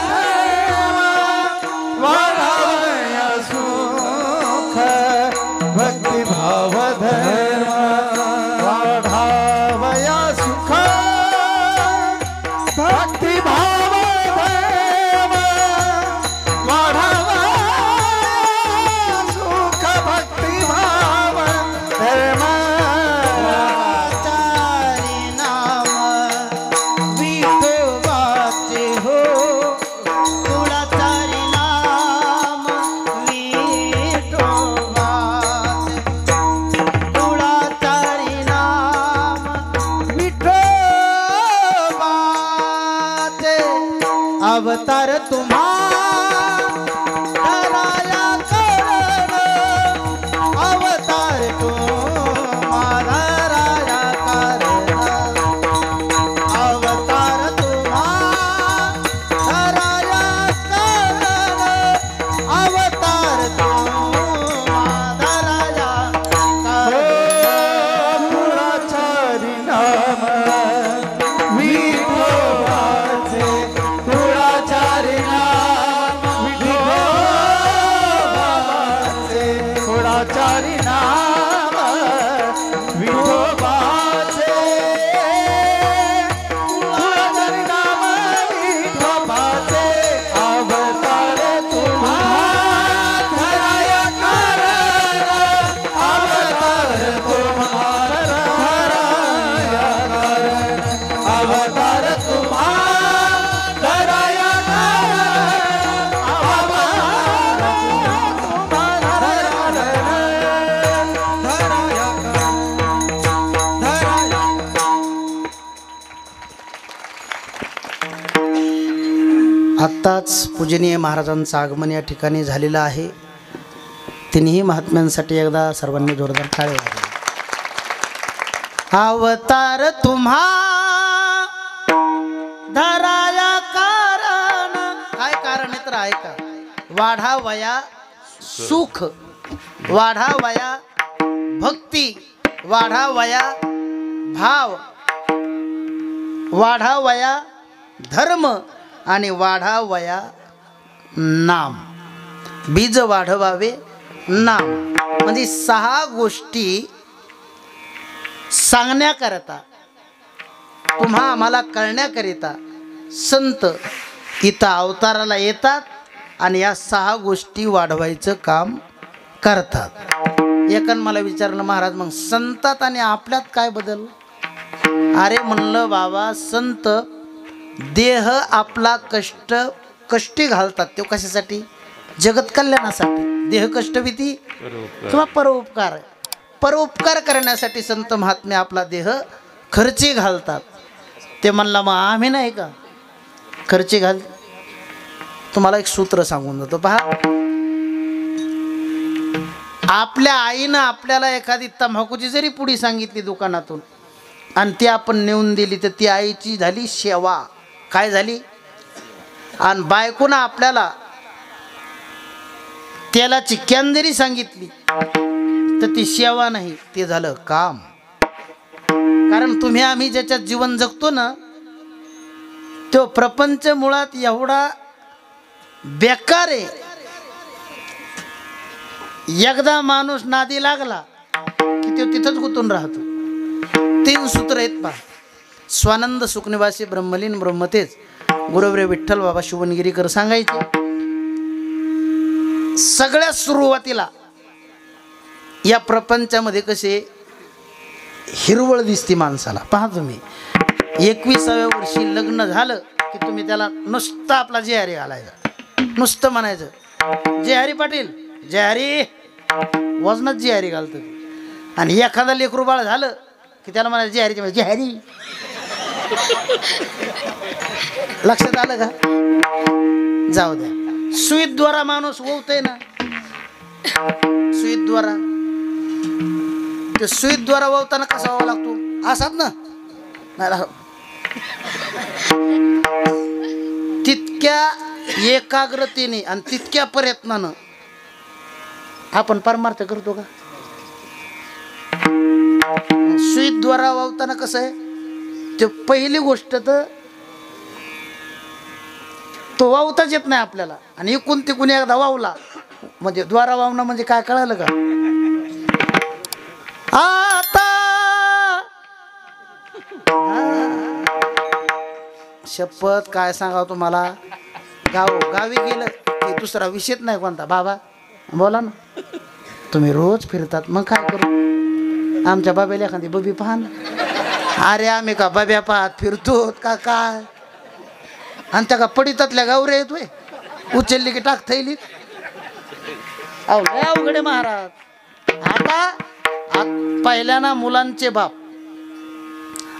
धर्म, वाढावया सुख भक्ती भाव धर्म, वाढावया सुख भक्ती भाव धर्म, वाढावया सुख भक्ती भाव धर्म. चारी नाम विठोबाचे हो, तुळा चारी नाम विठोबाचे, तुळा चारी नाम विठोबाचे. अवतार तुम्हा धराया करण, अवतार तुम्हा धराया करण, अवतार तुम्हा धराया करण, अवतार तुम्हा धराया करण. तुळाचारी नाम विठोबाचे, तुळाचारी नाम विठोबाचे, तुळाचारी नाम विठोबाचे, तुळाचारी नाम विठोबाचे. अवतार तुम्हा धराया करण, अवतार तुम्हा धराया करण, अवतार तुम्हा धराया करण, अवतार तुम्हा धराया करण, धराया आत्ताच पूजनीय महाराजांचं आगमन या ठिकाणी झालेलं आहे. तिन्ही महात्म्यांसाठी एकदा सर्वांनी जोरदार टाळ्या वाजवा. अवतार तुम्हा धराया कारण. काय कारण आहे तर ऐका. वाढावया सुख, वाढावया भक्ती, वाढावया भाव, वाढावया धर्म आणि वाढावया नाम. बीज वाढवावे नाम, म्हणजे 6 गोष्टी सांगण्याकरता, तुम्हा आम्हाला कळण्याकरिता संत इथं अवताराला येतात आणि या 6 गोष्टी वाढवायचं काम करतात. एकान मला विचारलं, महाराज मग संतात आणि आपल्यात काय बदल? अरे म्हणलं बाबा, संत देह आपला कष्टी घालतात. तो कशासाठी? जगत कल्याणासाठी. देह कष्टभीती किंवा परोपकार, परोपकार करण्यासाठी संत महात्मे आपला देह खर्ची घालतात. ते म्हणला मग आम्ही नाही का खर्ची घाल? तुम्हाला एक सूत्र सांगून जातो पहा. आपल्या आईनं आपल्याला एखादी तंबाखूची जरी पुडी सांगितली दुकानातून आणि ती आपण नेऊन दिली तर ती आईची झाली सेवा. काय झाली? आणि बायकोनं आपल्याला तेलाची कॅन जरी सांगितली तर ती सेवा नाही, ते झालं काम. कारण तुम्ही आम्ही ज्याच्यात जीवन जगतो ना, तो प्रपंच मुळात एवढा बेकार आहे एकदा माणूस नादी लागला की तो तिथंच गुंतून राहतो. 3 सूत्र आहेत पहा. स्वानंद सुखनिवासी ब्रह्मलीन ब्रह्मतेज गुरुवरे विठ्ठल बाबा शिवणगिरीकर सांगायचे. सगळ्यात सुरुवातीला या प्रपंचामध्ये कसे हिरवळ दिसते माणसाला. पहा तुम्ही 21व्या वर्षी लग्न झालं की तुम्ही त्याला नुसतं आपला जेहारी घालायचा, नुसतं म्हणायचं जेहारी पाटील जेहारी, वजनात जेहारी घालतं. आणि एखादा लेकरू बाळ झालं की त्याला म्हणायचं जेहारीची जेहारी. लक्षात आलं का? जाऊ द्या. सुईद्वारा माणूस वळतोय ना, सुईद्वारा. ते सुईद्वारा वळताना कसा व्हावा लागतो? असाच ना. तितक्या एकाग्रतेने आणि तितक्या प्रयत्नानं आपण परमार्थ करतो का? सुईद्वारा वावताना कसं आहे, ते पहिली गोष्ट तर तो वावताच येत नाही आपल्याला. आणि इकून तिकून एकदा वावला म्हणजे द्वारा वावणं म्हणजे काय कळालं का? आता शपथ काय सांगावं तुम्हाला, गावी गेलं की दुसरा विषयच नाही कोणता. बाबा बोला ना, तुम्ही रोज फिरतात मग काय करू? आमच्या बाब्याला एखादी बबी पाहा ना. अरे आम्ही का बाब्या पाहत फिरतो का काय? आणि त्या का पडितातल्या गावऱ्या येतोय, उचलली की टाक थैलीत. अहो लय अवघडे महाराज. आता पहिल्याना मुलांचे बाप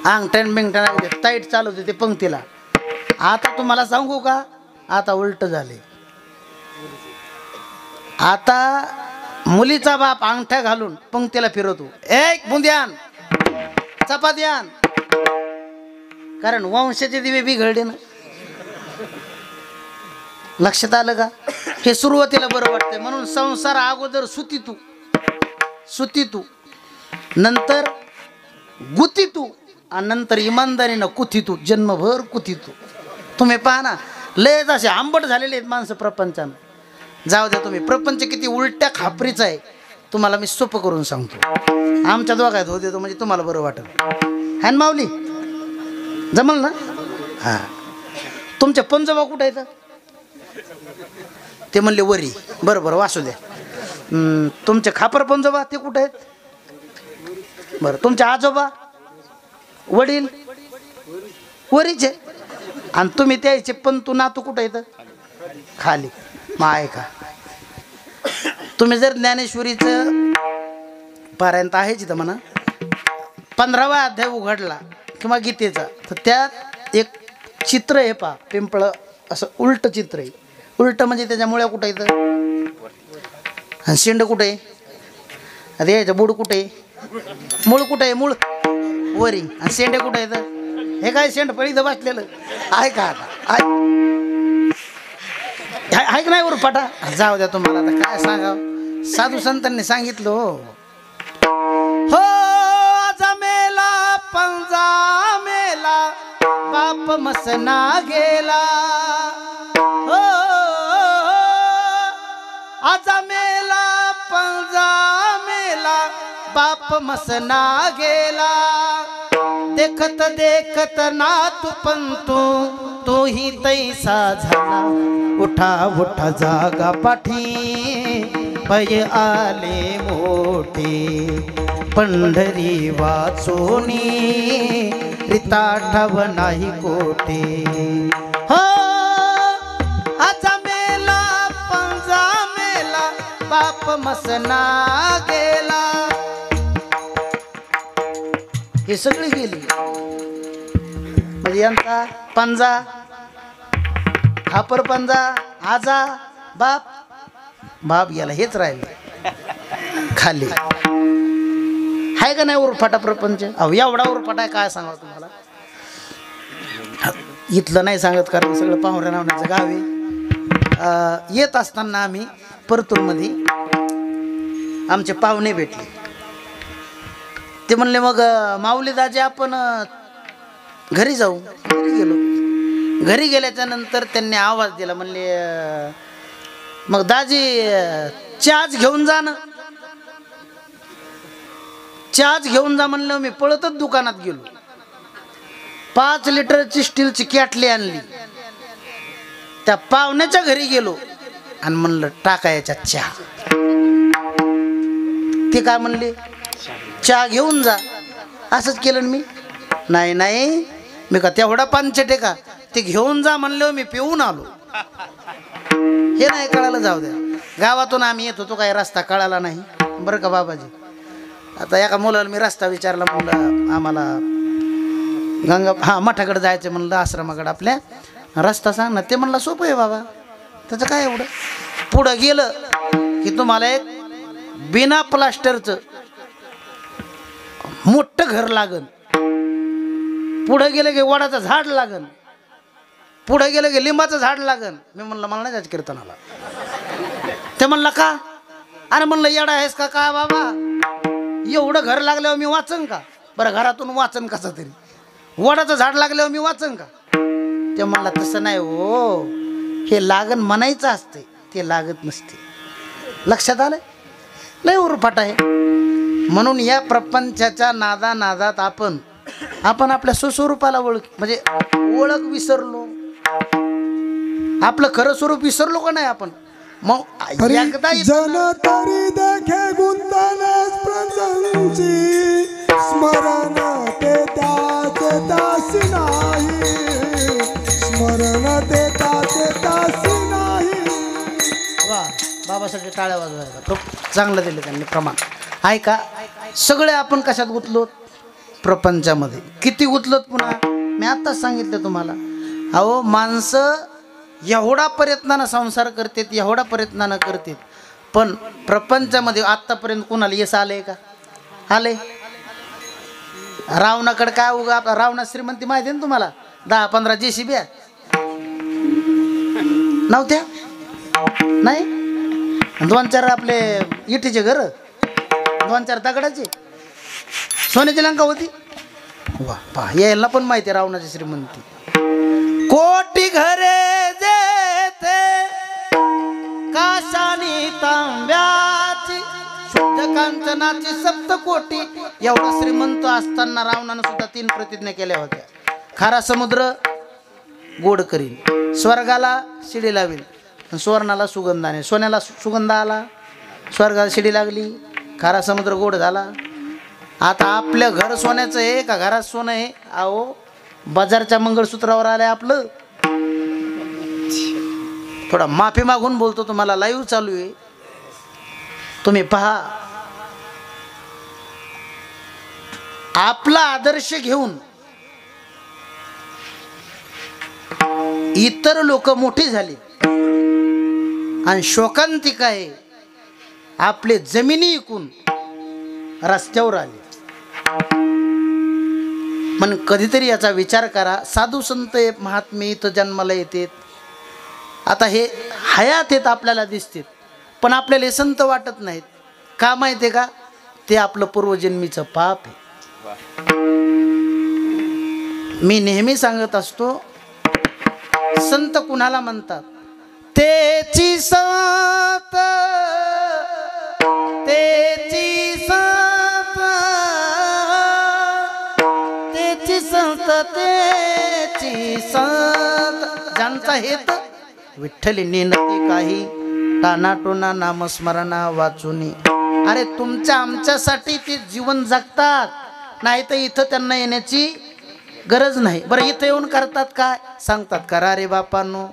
अंगठ्यान बिंगठ्यान ताईट चालवत होते पंक्तीला. आता तुम्हाला सांगू का, आता उलट झाले. आता मुलीचा बाप अंगठ्या घालून पंक्तीला फिरवतो, एक बुंद्यान चपात्यान. कारण वंशाचे दिवे बिघडले ना. लक्षात आलं का? हे सुरुवातीला बरं वाटतंय. म्हणून संसार अगोदर सुती तू नंतर गुती तू आणि नंतर इमानदारीनं कुथी तू, जन्मभर कुथी तू. तुम्ही पहा ना, लयच असे आंबट झालेले आहेत माणसं प्रपंचानं. जाऊ द्या. तुम्ही प्रपंच किती उलट्या खापरीचा आहे तुम्हाला मी सोपं करून सांगतो. आमच्या दोघात होऊ देतो म्हणजे तुम्हाला बरं वाटेल. हॅन माऊली जमल ना? हां. तुमच्या पंजोबा कुठं आहेत? ते म्हणले वरी. बरं बरं वासू द्या. तुमचे खापर पंजोबा ते कुठं आहेत? बरं. तुमचे आजोबा वडील वरीचे. आणि तुम्ही त्याचे पण तू नातू कुठं येतं? खाली. मग ऐका, तुम्ही जर ज्ञानेश्वरीचं पारायण आहे जिथं म्हणा 15वा अध्याय उघडला किंवा गीतेचा, तर त्यात एक चित्र आहे पहा, पिंपळ असं उलट चित्र आहे. उलट म्हणजे त्याच्या मुळ्या कुठं येतं आणि शेंड कुठे आहे? आता यायचं बुड कुठे आहे? मूळ कुठे आहे? मूळ वरी. आणि शेंडे कुठे येतं? हे काय शेंड पळी इथं बसलेलं आहे का? आता आहे का नाही उरफाटा? जाऊ द्या. तुम्हाला आता काय सांगावं, साधू संतांनी सांगितलं हो. जमेला पंजा मेला बाप मसना गेला. हो आजा मेला पंजा मेला बाप मसना गेला. देखत देखत नातू पंतू तू ही तैसा झाला. उठा उठा जागा पाठी पय आले मोठे. पंढरी वाचोनी रिता ठाव नाही कोठे. हो आजा मेला पंजा मेला बाप मसना गेला. हे सगळी गेली म्हणजे यांचा पंजा, खापर पंजा, आजा, बाप बाप गेला. हेच राहिलं खाली. आहे का नाही उरफाटा प्रपंच? अहो एवढा उरफाटा आहे काय सांगावं तुम्हाला. इथलं नाही सांगत कारण सगळं पाहुण्या नावण्याचं गाव आहे. येत असताना आम्ही परतूरमध्ये आमचे पाहुणे भेटले. ते म्हणले मग माऊली दाजी आपण घरी जाऊ. घरी गेलो. घरी गेल्याच्या नंतर त्यांनी आवाज दिला. म्हणले मग दाजी चहाच घेऊन जा ना, चहाच घेऊन जा म्हणलं. मी पळतच दुकानात गेलो, 5 लिटरची स्टीलची कॅटली आणली. त्या पाहुण्याच्या घरी गेलो आणि म्हणलं टाका याच्यात चहा. ते काय म्हणले, चहा घेऊन जा. असंच केलं मी. नाही नाही, मी का तेवढा पानचटे का, ते घेऊन जा म्हणले, मी पिऊन आलो. हे नाही कळालं, जाऊ द्या. गावातून आम्ही येत होतो, काही रस्ता कळाला नाही बरं का बाबाजी. आता एका मुलाला मी रस्ता विचारला, म्हणलं आम्हाला गंगा मठाकडे जायचं म्हणलं, आश्रमाकडे आपल्या, रस्ता सांग ना. ते म्हणलं सोपं आहे बाबा, त्याचं काय एवढं. पुढं गेलं की तुम्हाला एक बिना प्लास्टरचं मोठं घर लागन. पुढं गेलं की वडाचं झाड लागन. पुढं गेलं की लिंबाचं झाड लागन. मी म्हणलं मला नाही जायचं कीर्तनाला. ते म्हणलं का? अरे म्हणलं येडा आहेस का काय बाबा, एवढं घर लागल्यावर मी वाचन का? बरं घरातून वाचन कसं तरी, वडाचं झाड लागल्यावर मी वाचन का? ते म्हणला तसं नाही हो, हे लागण म्हणायचं असते, ते लागत नसते. लक्षात आलंय? लय उरफाट आहे. म्हणून या प्रपंचाच्या नादात आपण आपल्या सुस्वरूपाला म्हणजे ओळख विसरलो, आपलं खरं स्वरूप विसरलो का नाही आपण. मग एकदा जन तरी देखे गुंतलेस प्रसंची, स्मरण ते त्याचे तासी नाही, स्मरण ते त्याचे तासी नाही. वा, बाबासाठी टाळ्या वाजवायला खूप चांगलं दिलं त्यांनी प्रमाण. ऐका, सगळे आपण कशात गुंतलो? प्रपंचामध्ये. किती गुंतलोत पुन्हा, मी आत्ताच सांगितलं तुम्हाला. अहो माणसं एवढा प्रयत्नानं संसार करतात, एवढा प्रयत्नानं करतात, पण प्रपंचामध्ये आत्तापर्यंत कोणाला यश आलंय का? आले? रावणाकडे काय उगा, रावणा श्रीमंती माहिती आहे ना तुम्हाला, 10-15 JCB नव्हत्या नाही, 2-4 आपले इटीचे घर, 2-4 दगडाचे, सोन्याची लंका होती. वा पहा, यायला पण माहिती आहे रावणाची श्रीमंती. कोटी घरे जेथे काशानी तांब्याची, शुद्ध कांचनाची 7 कोटी. एवढा श्रीमंत असताना रावणानं सुद्धा 3 प्रतिज्ञा केल्या होत्या. खारा समुद्र गोड करीन, स्वर्गाला शिडी लावील, सुवर्णाला सुगंधाने, सोन्याला सुगंध आला, स्वर्गाला शिडी लागली, खारा समुद्र गोड झाला. आता आपलं घर सोन्याचं आहे का घरात सोनं आहे? अहो बाजारच्या मंगळसूत्रावर आलंय आपलं. थोडा माफी मागून बोलतो तुम्हाला, लाईव्ह चालू आहे, तुम्ही पहा. आपला आदर्श घेऊन इतर लोक मोठी झाली आणि शोकांतिका आहे, आपले जमिनी विकून रस्त्यावर आले. पण कधीतरी याचा विचार करा. साधू संत महात्मे इथं जन्माला येतात, आता हे हयात आहेत आपल्याला दिसतात, पण आपल्याला हे संत वाटत नाहीत. का माहिती आहे का? ते आपलं पूर्वजन्मीचं पाप आहे. मी नेहमी सांगत असतो, संत कुणाला म्हणतात? तेची संत, तेची संत, तेची संत, तेची संत. ज्यांचा हेत विठ्ठली नेनती काही, टानाटोना नामस्मरणा वाचुनी. अरे तुमच्या आमच्यासाठी ते जीवन जगतात, नाही तर इथं त्यांना येण्याची गरज नाही. बरं इथं येऊन करतात काय? सांगतात करा रे बापांनो,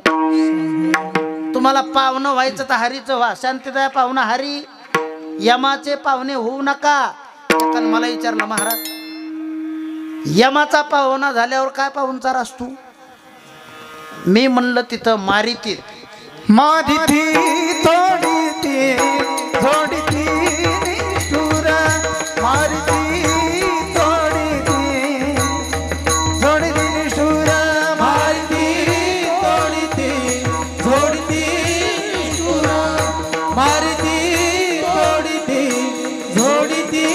तुम्हाला पाहुणं व्हायचं तर हरीचं व्हा. शांतीदाय पाहुणा हरी, यमाचे पाहुणे होऊ नका. एकानं मला विचारलं, महाराज यमाचा पाहुणा झाल्यावर काय पाहुणचार असतो? मी म्हणलं तिथं मारितीत, मारिती तोडीती झोडीती निष्ठुर, मारिती तोडीती झोडीती निष्ठुर, मारिती तोडीती झोडीती निष्ठुर, मारिती तोडीती झोडीती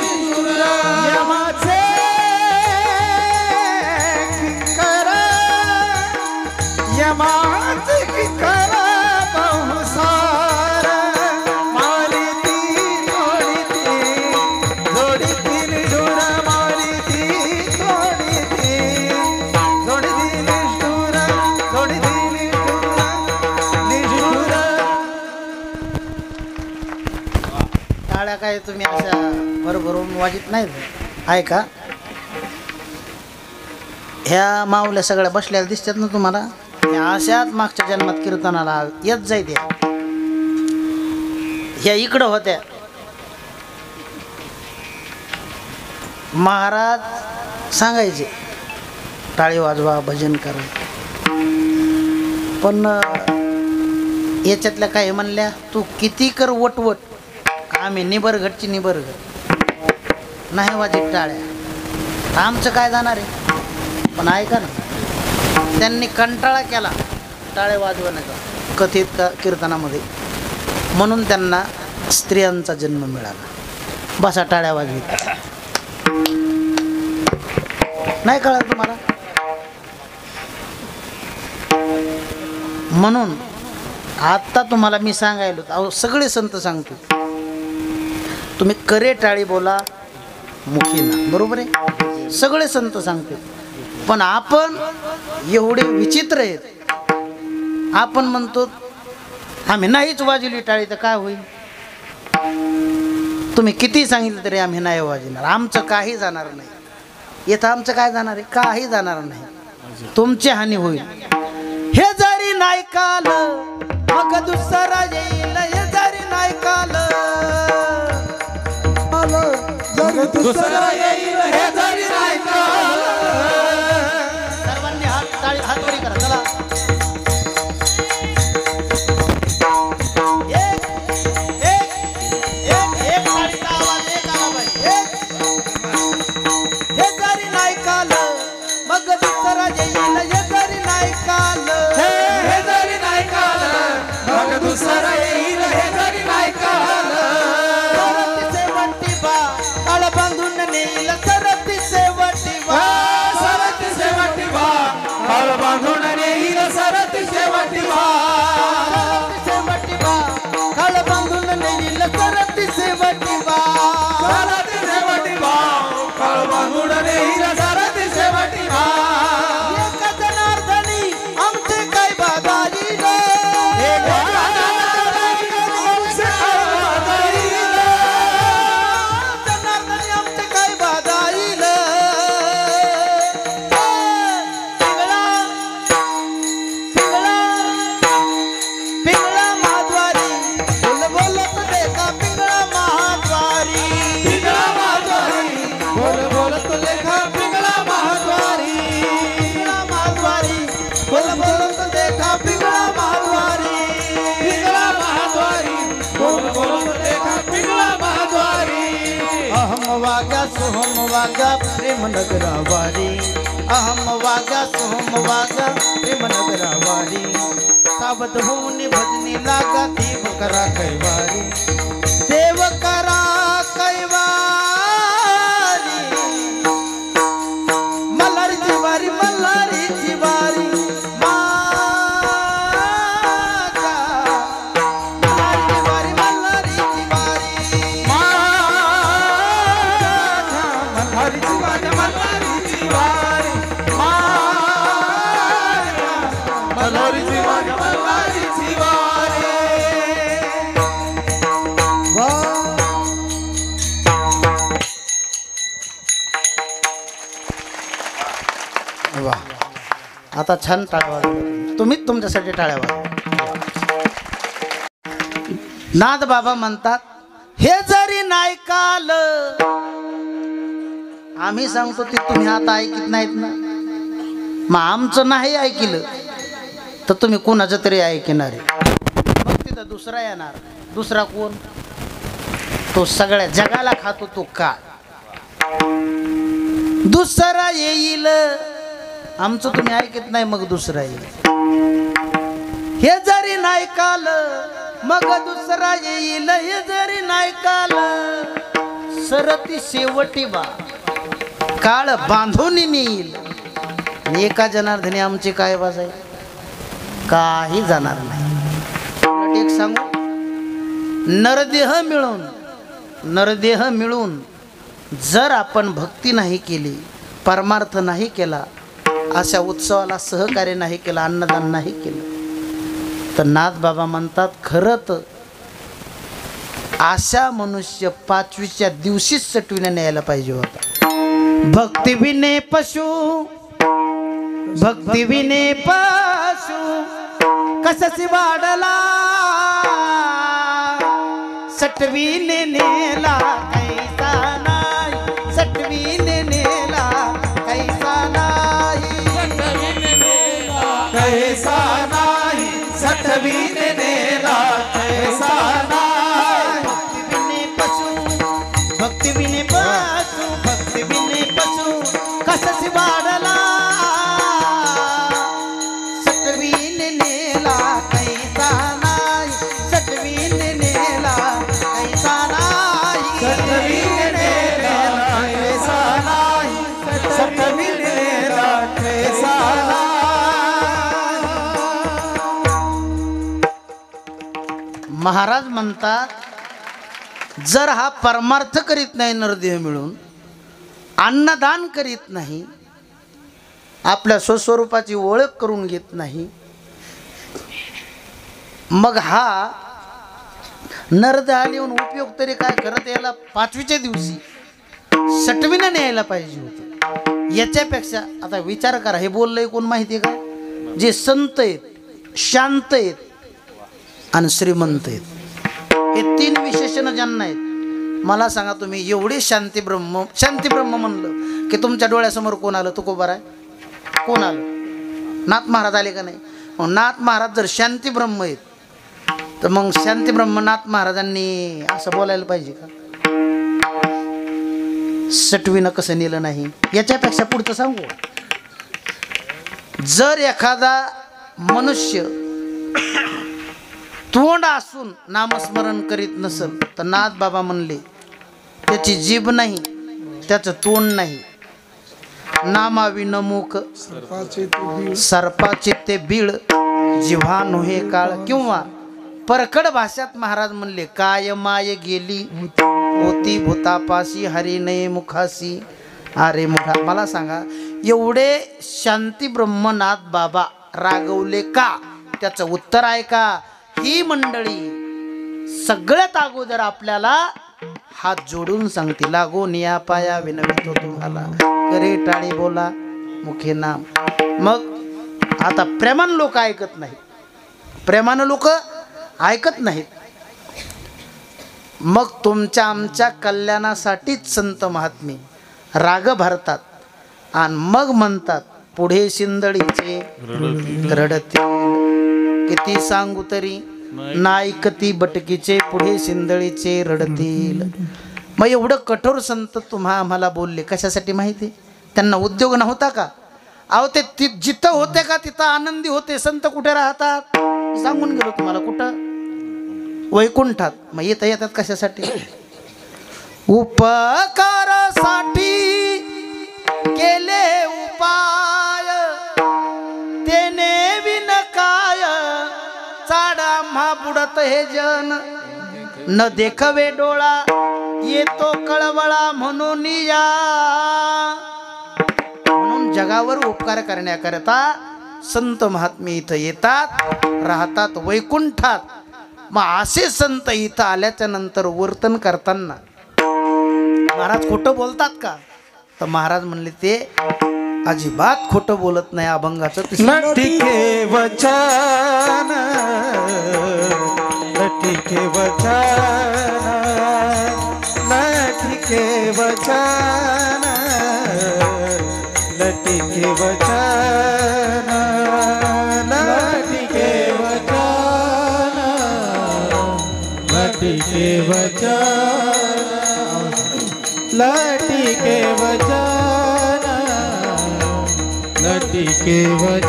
निष्ठुर. यमाचे किंकर, यमाचे किंकर बहुसार, टाळ्या काय तुम्ही अशा भरभरून वाजित नाहीत आहे का? ह्या माऊल्या सगळ्या बसलेल्या दिसतात ना तुम्हाला, ह्या अशाच मागच्या जन्मात कीर्तनाला येत जाय त्या. ह्या इकडं होत्या. महाराज सांगायचे टाळी वाजवा, भजन करा. पण याच्यातल्या काही म्हणल्या तू किती कर वटवट, आम्ही निबरघटची निबरघट नाही वाजित टाळ्या, आमचं काय जाणार आहे. पण ऐका ना, त्यांनी कंटाळा केला टाळे वाजवण्याचा कथित कीर्तनामध्ये, म्हणून त्यांना स्त्रियांचा जन्म मिळाला. बसा टाळ्या वाजवीत. नाही कळलं तुम्हाला? म्हणून आता तुम्हाला मी सांगायलो, अहो सगळे संत सांगतो, तुम्ही करे टाळी बोला मुखी ना, बरोबर आहे, सगळे संत सांगते. पण आपण एवढे विचित्र आहेत, आपण म्हणतो आम्ही नाहीच वाजवली टाळी तर काय होईल. तुम्ही किती सांगितलं तरी आम्ही नाही वाजवणार, आमचं काही जाणार नाही. येतं आमचं काय जाणार आहे? काही जाणार नाही, तुमची हानी होईल. हे जरी नाही काल मग दुसरा येईल, हे जरी नाही काल जरी दुसरा येईल हे जरी नाही काल. सर्वांनी हात वरी करा. चला एक टाळीचा आवाज, एक आला पाहिजे. हे जरी नाही काल मग दुसरा येईल, हे जरी नाही काल, हे जरी नाही काल मग दुसरा येईल, हे जरी नाही काल. सरती शेवटी बा काळ बांधून नेईल, सरती शेवटी बा, सरती शेवटी बा काळ बांधून नेईल, सरती शेवटी बा. सरती शेवटी बा काळ बांधून नेईल, सरती शेवटी बा. सरती शेवटी बा काळ बांधून नेईल, सरती शेवटी बा. एका जनार्दनी आमचे काय बाधारी रे, जनार्दनी आमचे काय बाधारी रे. पिंगळा महाद्वारी बोल बोलत देखा, पिंगळा महाद्वारी, पिंगळा महाद्वारी बोल बोलत लेखा, पिंगळा महाद्वारी. पिंगळा महाद्वारी बोल बोलत देखा, पिंगळा महाद्वारी. पिंगळा महाद्वारी बोल बोलत लेखा, पिंगळा महाद्वारी. अहम वागा सोहम वागा प्रेम नगरावारी, अहम वागा सोहम वागा प्रेम नगरावारी. सावध होऊन भजनी लागा, देव करा कैवारी, देव करा कैवारी. मल्हारी जिवारी, मल्हारी जिवारी माझा, मल्हारी जिवारी, मल्हारी जिवारी मल्हारी जिवारी, मल्हारी जिवारी मल्हारी जिवारी, मल्हारी जिवारी. वा, आता छान टाळ्या वाजवा, तुम्हीच तुमच्यासाठी टाळ्या वाजवा. नाथ बाबा म्हणतात हे जरी नाही काल, आम्ही सांगतो ते तुम्ही आता ऐकत नाहीत ना, मग आमचं नाही ऐकलं तर तुम्ही कोणाचं तरी ऐकणार आहे. मग तिथं दुसरा येणार. दुसरा कोण? तो सगळ्या जगाला खातो तो काळ. दुसरा येईल, आमचं तुम्ही ऐकत नाही, मग दुसरा येईल. हे जरी नाही काल मग दुसरा येईल, हे जरी नाही काल, सरती शेवटी बा काळ बांधून नेईल. एका जनार्दनी आमचे काय वाजाय, काही जाणार नाही. उलट एक सांगू, नरदेह मिळून जर आपण भक्ती नाही केली, परमार्थ नाही केला, अशा उत्सवाला सहकार्य नाही केलं, अन्नदान नाही केलं, तर नाथ बाबा म्हणतात खरं तर अशा मनुष्य 5वीच्या दिवशीच सटवीने न्यायला पाहिजे होता. भक्ती विने पशु, भक्ती विने पशु कशाची वाढला, सटवीने नेला कैसा नाही, सटवीने नेला कैसा नाही, कैसा नाही, सटवीने नेला कैसा नाही. भक्ती विने पशु, भक्ती विने पशु कशाची वाढला, सटवीने नेला कैसा नाही, सटवीने नेला कैसा नाही, सटवीने नेला कैसा नाही, सटवीने नेला कैसा नाही. महाराज म्हणतात, जर हा परमार्थ करीत नाही, नरदेह मिळून अन्नदान करीत नाही, आपल्या स्वस्वरूपाची ओळख करून घेत नाही, मग हा नरदेहाला येऊन उपयोग तरी काय करत, याला 5वीच्या दिवशी सटवीनं न्यायला पाहिजे होतं. याच्यापेक्षा आता विचार करा, हे बोललंय कोण माहिती आहे का? जे संत आहेत, शांत आहेत आणि श्रीमंत आहेत, हे 3 विशेषण ज्यांना आहेत. मला सांगा तुम्ही, एवढे शांती ब्रह्म म्हणलं की तुमच्या डोळ्यासमोर कोण आलं? तुकोबार आहे? कोण आलं? नाथ महाराज आले का नाही? मग नाथ महाराज जर शांती ब्रह्म आहेत, तर मग शांती ब्रह्म नाथ महाराजांनी असं बोलायला पाहिजे का? सटवीनं कसं नेलं नाही? याच्यापेक्षा पुढचं सांगू, जर एखादा मनुष्य तोंड असून नामस्मरण करीत नसेल, तर नाथ बाबा म्हणले त्याची जीभ नाही, त्याचं तोंड नाही. नामाविन मुख सर्पाचे ते बीळ, जिव्हा नोहे काळ. किंवा परकड भाषात महाराज म्हणले, काय माय गेली होती भूतापाशी, हरी नये मुखासी अरे मुठा. मला सांगा, एवढे शांती ब्रह्मनाथ बाबा रागवले का? त्याचं उत्तर आहे का? ही मंडळी सगळ्यात अगोदर आपल्याला हात जोडून सांगते, लागो निया पाया विनवितो तुम्हाला, करे टाळी बोला मुखे नाम. मग आता प्रेमानं लोक ऐकत नाहीत, प्रेमानं लोक ऐकत नाहीत. मग तुमच्या आमच्या कल्याणासाठीच संत महात्मे राग भरतात आणि मग म्हणतात, पुढे शिंदळीचे रडतील, किती सांगू तरी नाईकती बटकीचे, पुढे शिंदळीचे रडतील. मग एवढं कठोर संत तुम्हा आम्हाला बोलले कशासाठी माहिती? त्यांना उद्योग नव्हता का? अहो ते जिथं होते का तिथं आनंदी होते. संत कुठे राहतात सांगून गेलो तुम्हाला, कुठं? वैकुंठात. मग येतात कशासाठी? उपकारासाठी केले उपाय, तेने विन काय चाडा महाबुडत हे जन, न देखवे डोळा येतो कळवळा म्हणून या. म्हणून जगावर उपकार करण्याकरता संत महात्मे इथं येतात, राहतात वैकुंठात. मग असे संत इथं आल्याच्या नंतर वर्तन करताना महाराज खोटं बोलतात का? तर महाराज म्हणले ते अजिबात खोटं बोलत नाही. अभंगाचं लटिके वचन, लटिके वचन, लटिके वचन, लटिके वचन, लटिके वचन, लटिके वचन, लटिके वचन, लटिके वचन,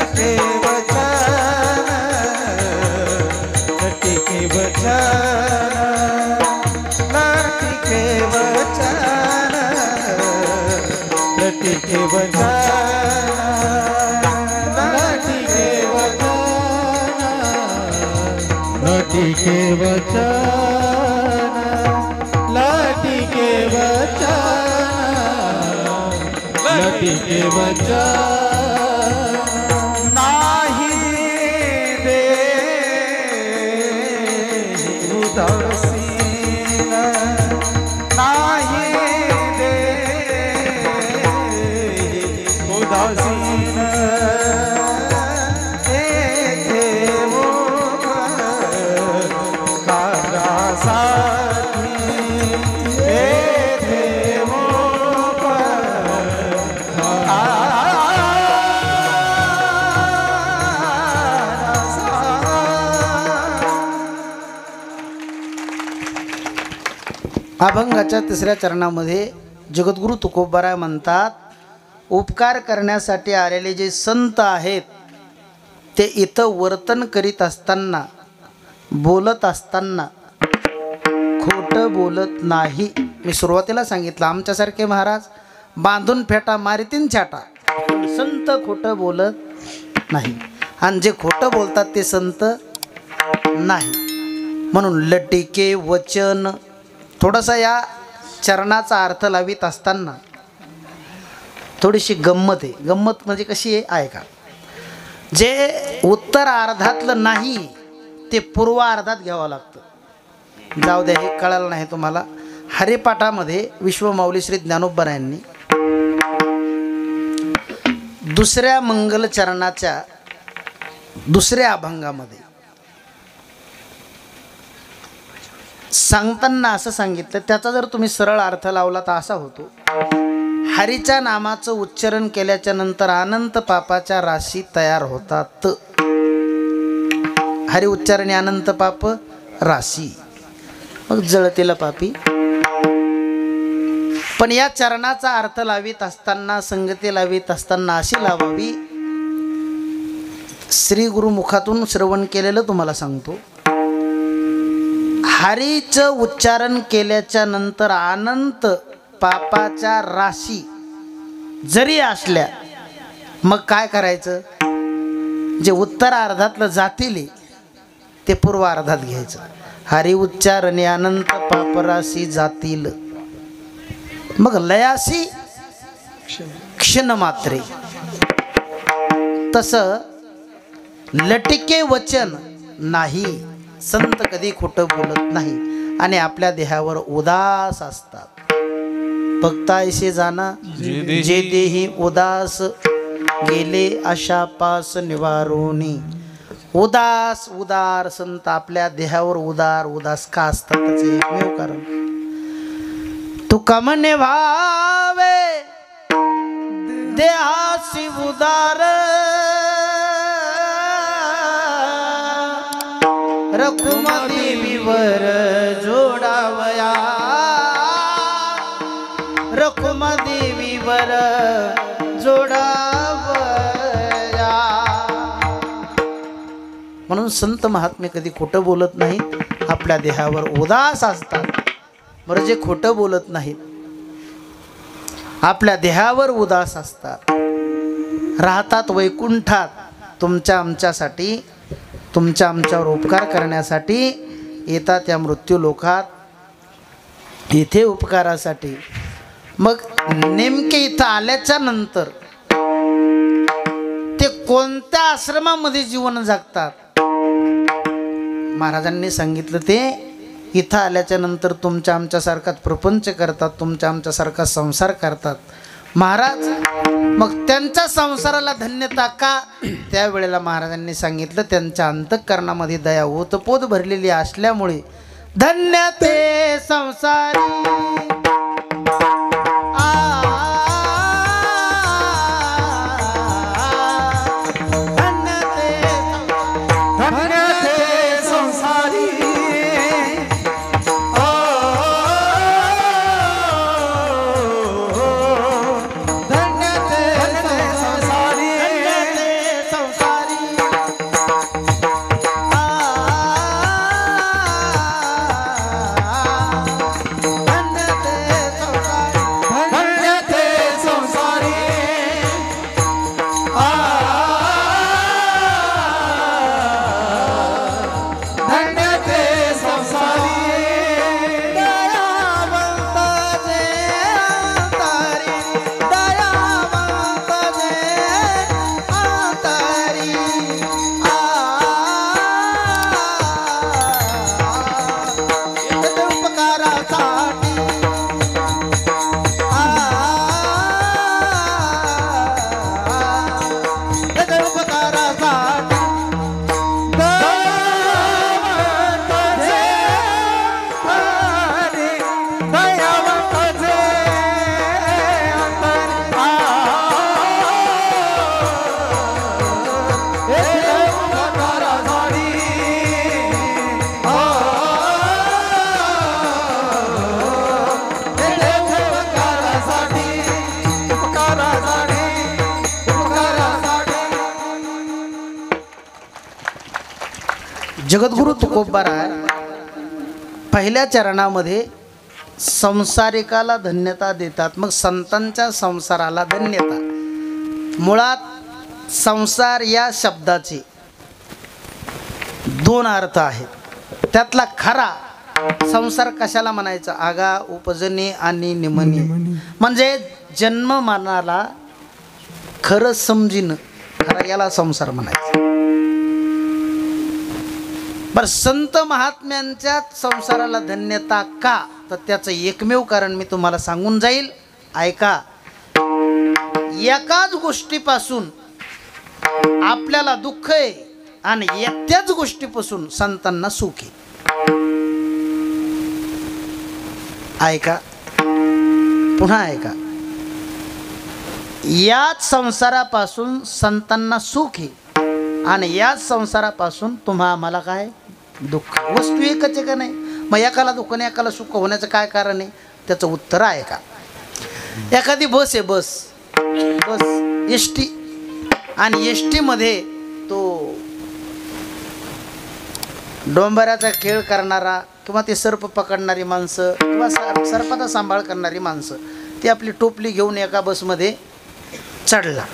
लटिके वचन, लटिके वचन, लटिके वचन, लटिके वचन, लटिके वचन, लटिके वचन, लटिके वचन, लटिके वचन. अभंगाच्या तिसऱ्या चरणामध्ये जगद्गुरु तुकोबाराय म्हणतात, उपकार करण्यासाठी आलेले जे संत आहेत ते इथं वर्तन करीत असताना, बोलत असताना खोटं बोलत नाही. मी सुरुवातीला सांगितलं, आमच्यासारखे महाराज बांधून फेटा मारितीन छाटा, संत खोटं बोलत नाही. आणि जे खोटं बोलतात ते संत नाही. म्हणून लटिके वचन. थोडासा या चरणाचा अर्थ लावित असताना थोडीशी गंमत आहे. गंमत म्हणजे कशी आहे ऐका. जे उत्तर अर्धातलं नाही ते पूर्व अर्धात घ्यावं लागतं. जाऊ द्या, हे कळालं नाही तुम्हाला. हरिपाठामध्ये विश्वमाऊली श्री ज्ञानोबरायांनी दुसऱ्या मंगल चरणाच्या दुसऱ्या अभंगामध्ये सांगताना असं सांगितलं, त्याचा जर तुम्ही सरळ अर्थ लावला तर असा होतो, हरीच्या नामाचं उच्चारण केल्याच्या नंतर अनंत पापाच्या राशी तयार होतात. हरी उच्चारणे अनंत पाप राशी, मग जळतेला पापी. पण या चरणाचा अर्थ लावित असताना, संगती लावित असताना अशी लावावी, श्री गुरुमुखातून श्रवण केलेलं तुम्हाला सांगतो. हरीचं उच्चारण केल्याच्या नंतर अनंत पापाच्या राशी जरी असल्या, मग काय करायचं? जे उत्तर अर्धातलं जातील ते पूर्व अर्धात घ्यायचं. हरी उच्चारणे अनंत पापराशी जातील, मग लयासी क्षण मात्रे. तसं लटिके वचन नाही, संत कधी खोटं बोलत नाही आणि आपल्या देहावर उदास असतात. भक्तायसे जाना जे देही उदास गेले अशा पास निवारोनी. उदास उदार संत आपल्या देहावर उदास का असतात त्याचे एकमेव कारण, तुका म्हणे भावे देहासी उदार, रखुमा देवीवर जोडावया, रखुमा देवीवर जोडावया. म्हणून संत महात्मे कधी खोटं बोलत नाहीत, आपल्या देहावर उदास असतात. बरं, जे खोटं बोलत नाहीत आपल्या देहावर उदास असतात, राहतात वैकुंठात, तुमच्या आमच्यासाठी, तुमच्या आमच्यावर उपकार करण्यासाठी येतात या मृत्यू लोकात, इथे उपकारासाठी. मग नेमके इथं आल्याच्या नंतर ते कोणत्या आश्रमामध्ये जीवन जगतात महाराजांनी सांगितलं. ते इथं आल्याच्या नंतर तुमच्या आमच्यासारखाच प्रपंच करतात, तुमच्या आमच्यासारखा संसार करतात महाराज. मग त्यांच्या संसाराला धन्यता का? त्यावेळेला महाराजांनी सांगितलं, त्यांच्या अंतःकरणामध्ये दया होत पोत भरलेली असल्यामुळे धन्य ते संसारी. जगद्गुरु तुकोबा राय पहिल्या चरणामध्ये संसारिकाला धन्यता देतात, मग संतांच्या संसाराला धन्यता. मुळात संसार या शब्दाचे दोन अर्थ आहेत. त्यातला खरा संसार कशाला म्हणायचा? आगा, उपजनी आणि निमनी, म्हणजे जन्ममानाला खरं समजीन, खरं याला संसार म्हणायचं. बरं, संत महात्म्यांच्या संसाराला धन्यता का? तर त्याचं एकमेव कारण मी तुम्हाला सांगून जाईल, ऐका. एकाच गोष्टीपासून आपल्याला दुःख आहे आणि त्याच गोष्टीपासून संतांना सुख आहे. ऐका, पुन्हा ऐका. याच संसारापासून संतांना सुख आहे आणि याच संसारापासून तुम्हा आम्हाला काय दुःख. वस्तू एकच आहे का नाही? मग एकाला दुःख आणि एकाला सुख होण्याचं काय कारण आहे? त्याचं उत्तर आहे का. एखादी बस आहे, बस एस टी, आणि एस टीमध्ये तो डोंबऱ्याचा खेळ करणारा किंवा ते सर्प पकडणारी माणसं किंवा सर्पाचा सांभाळ करणारी माणसं ती आपली टोपली घेऊन एका बसमध्ये चढला.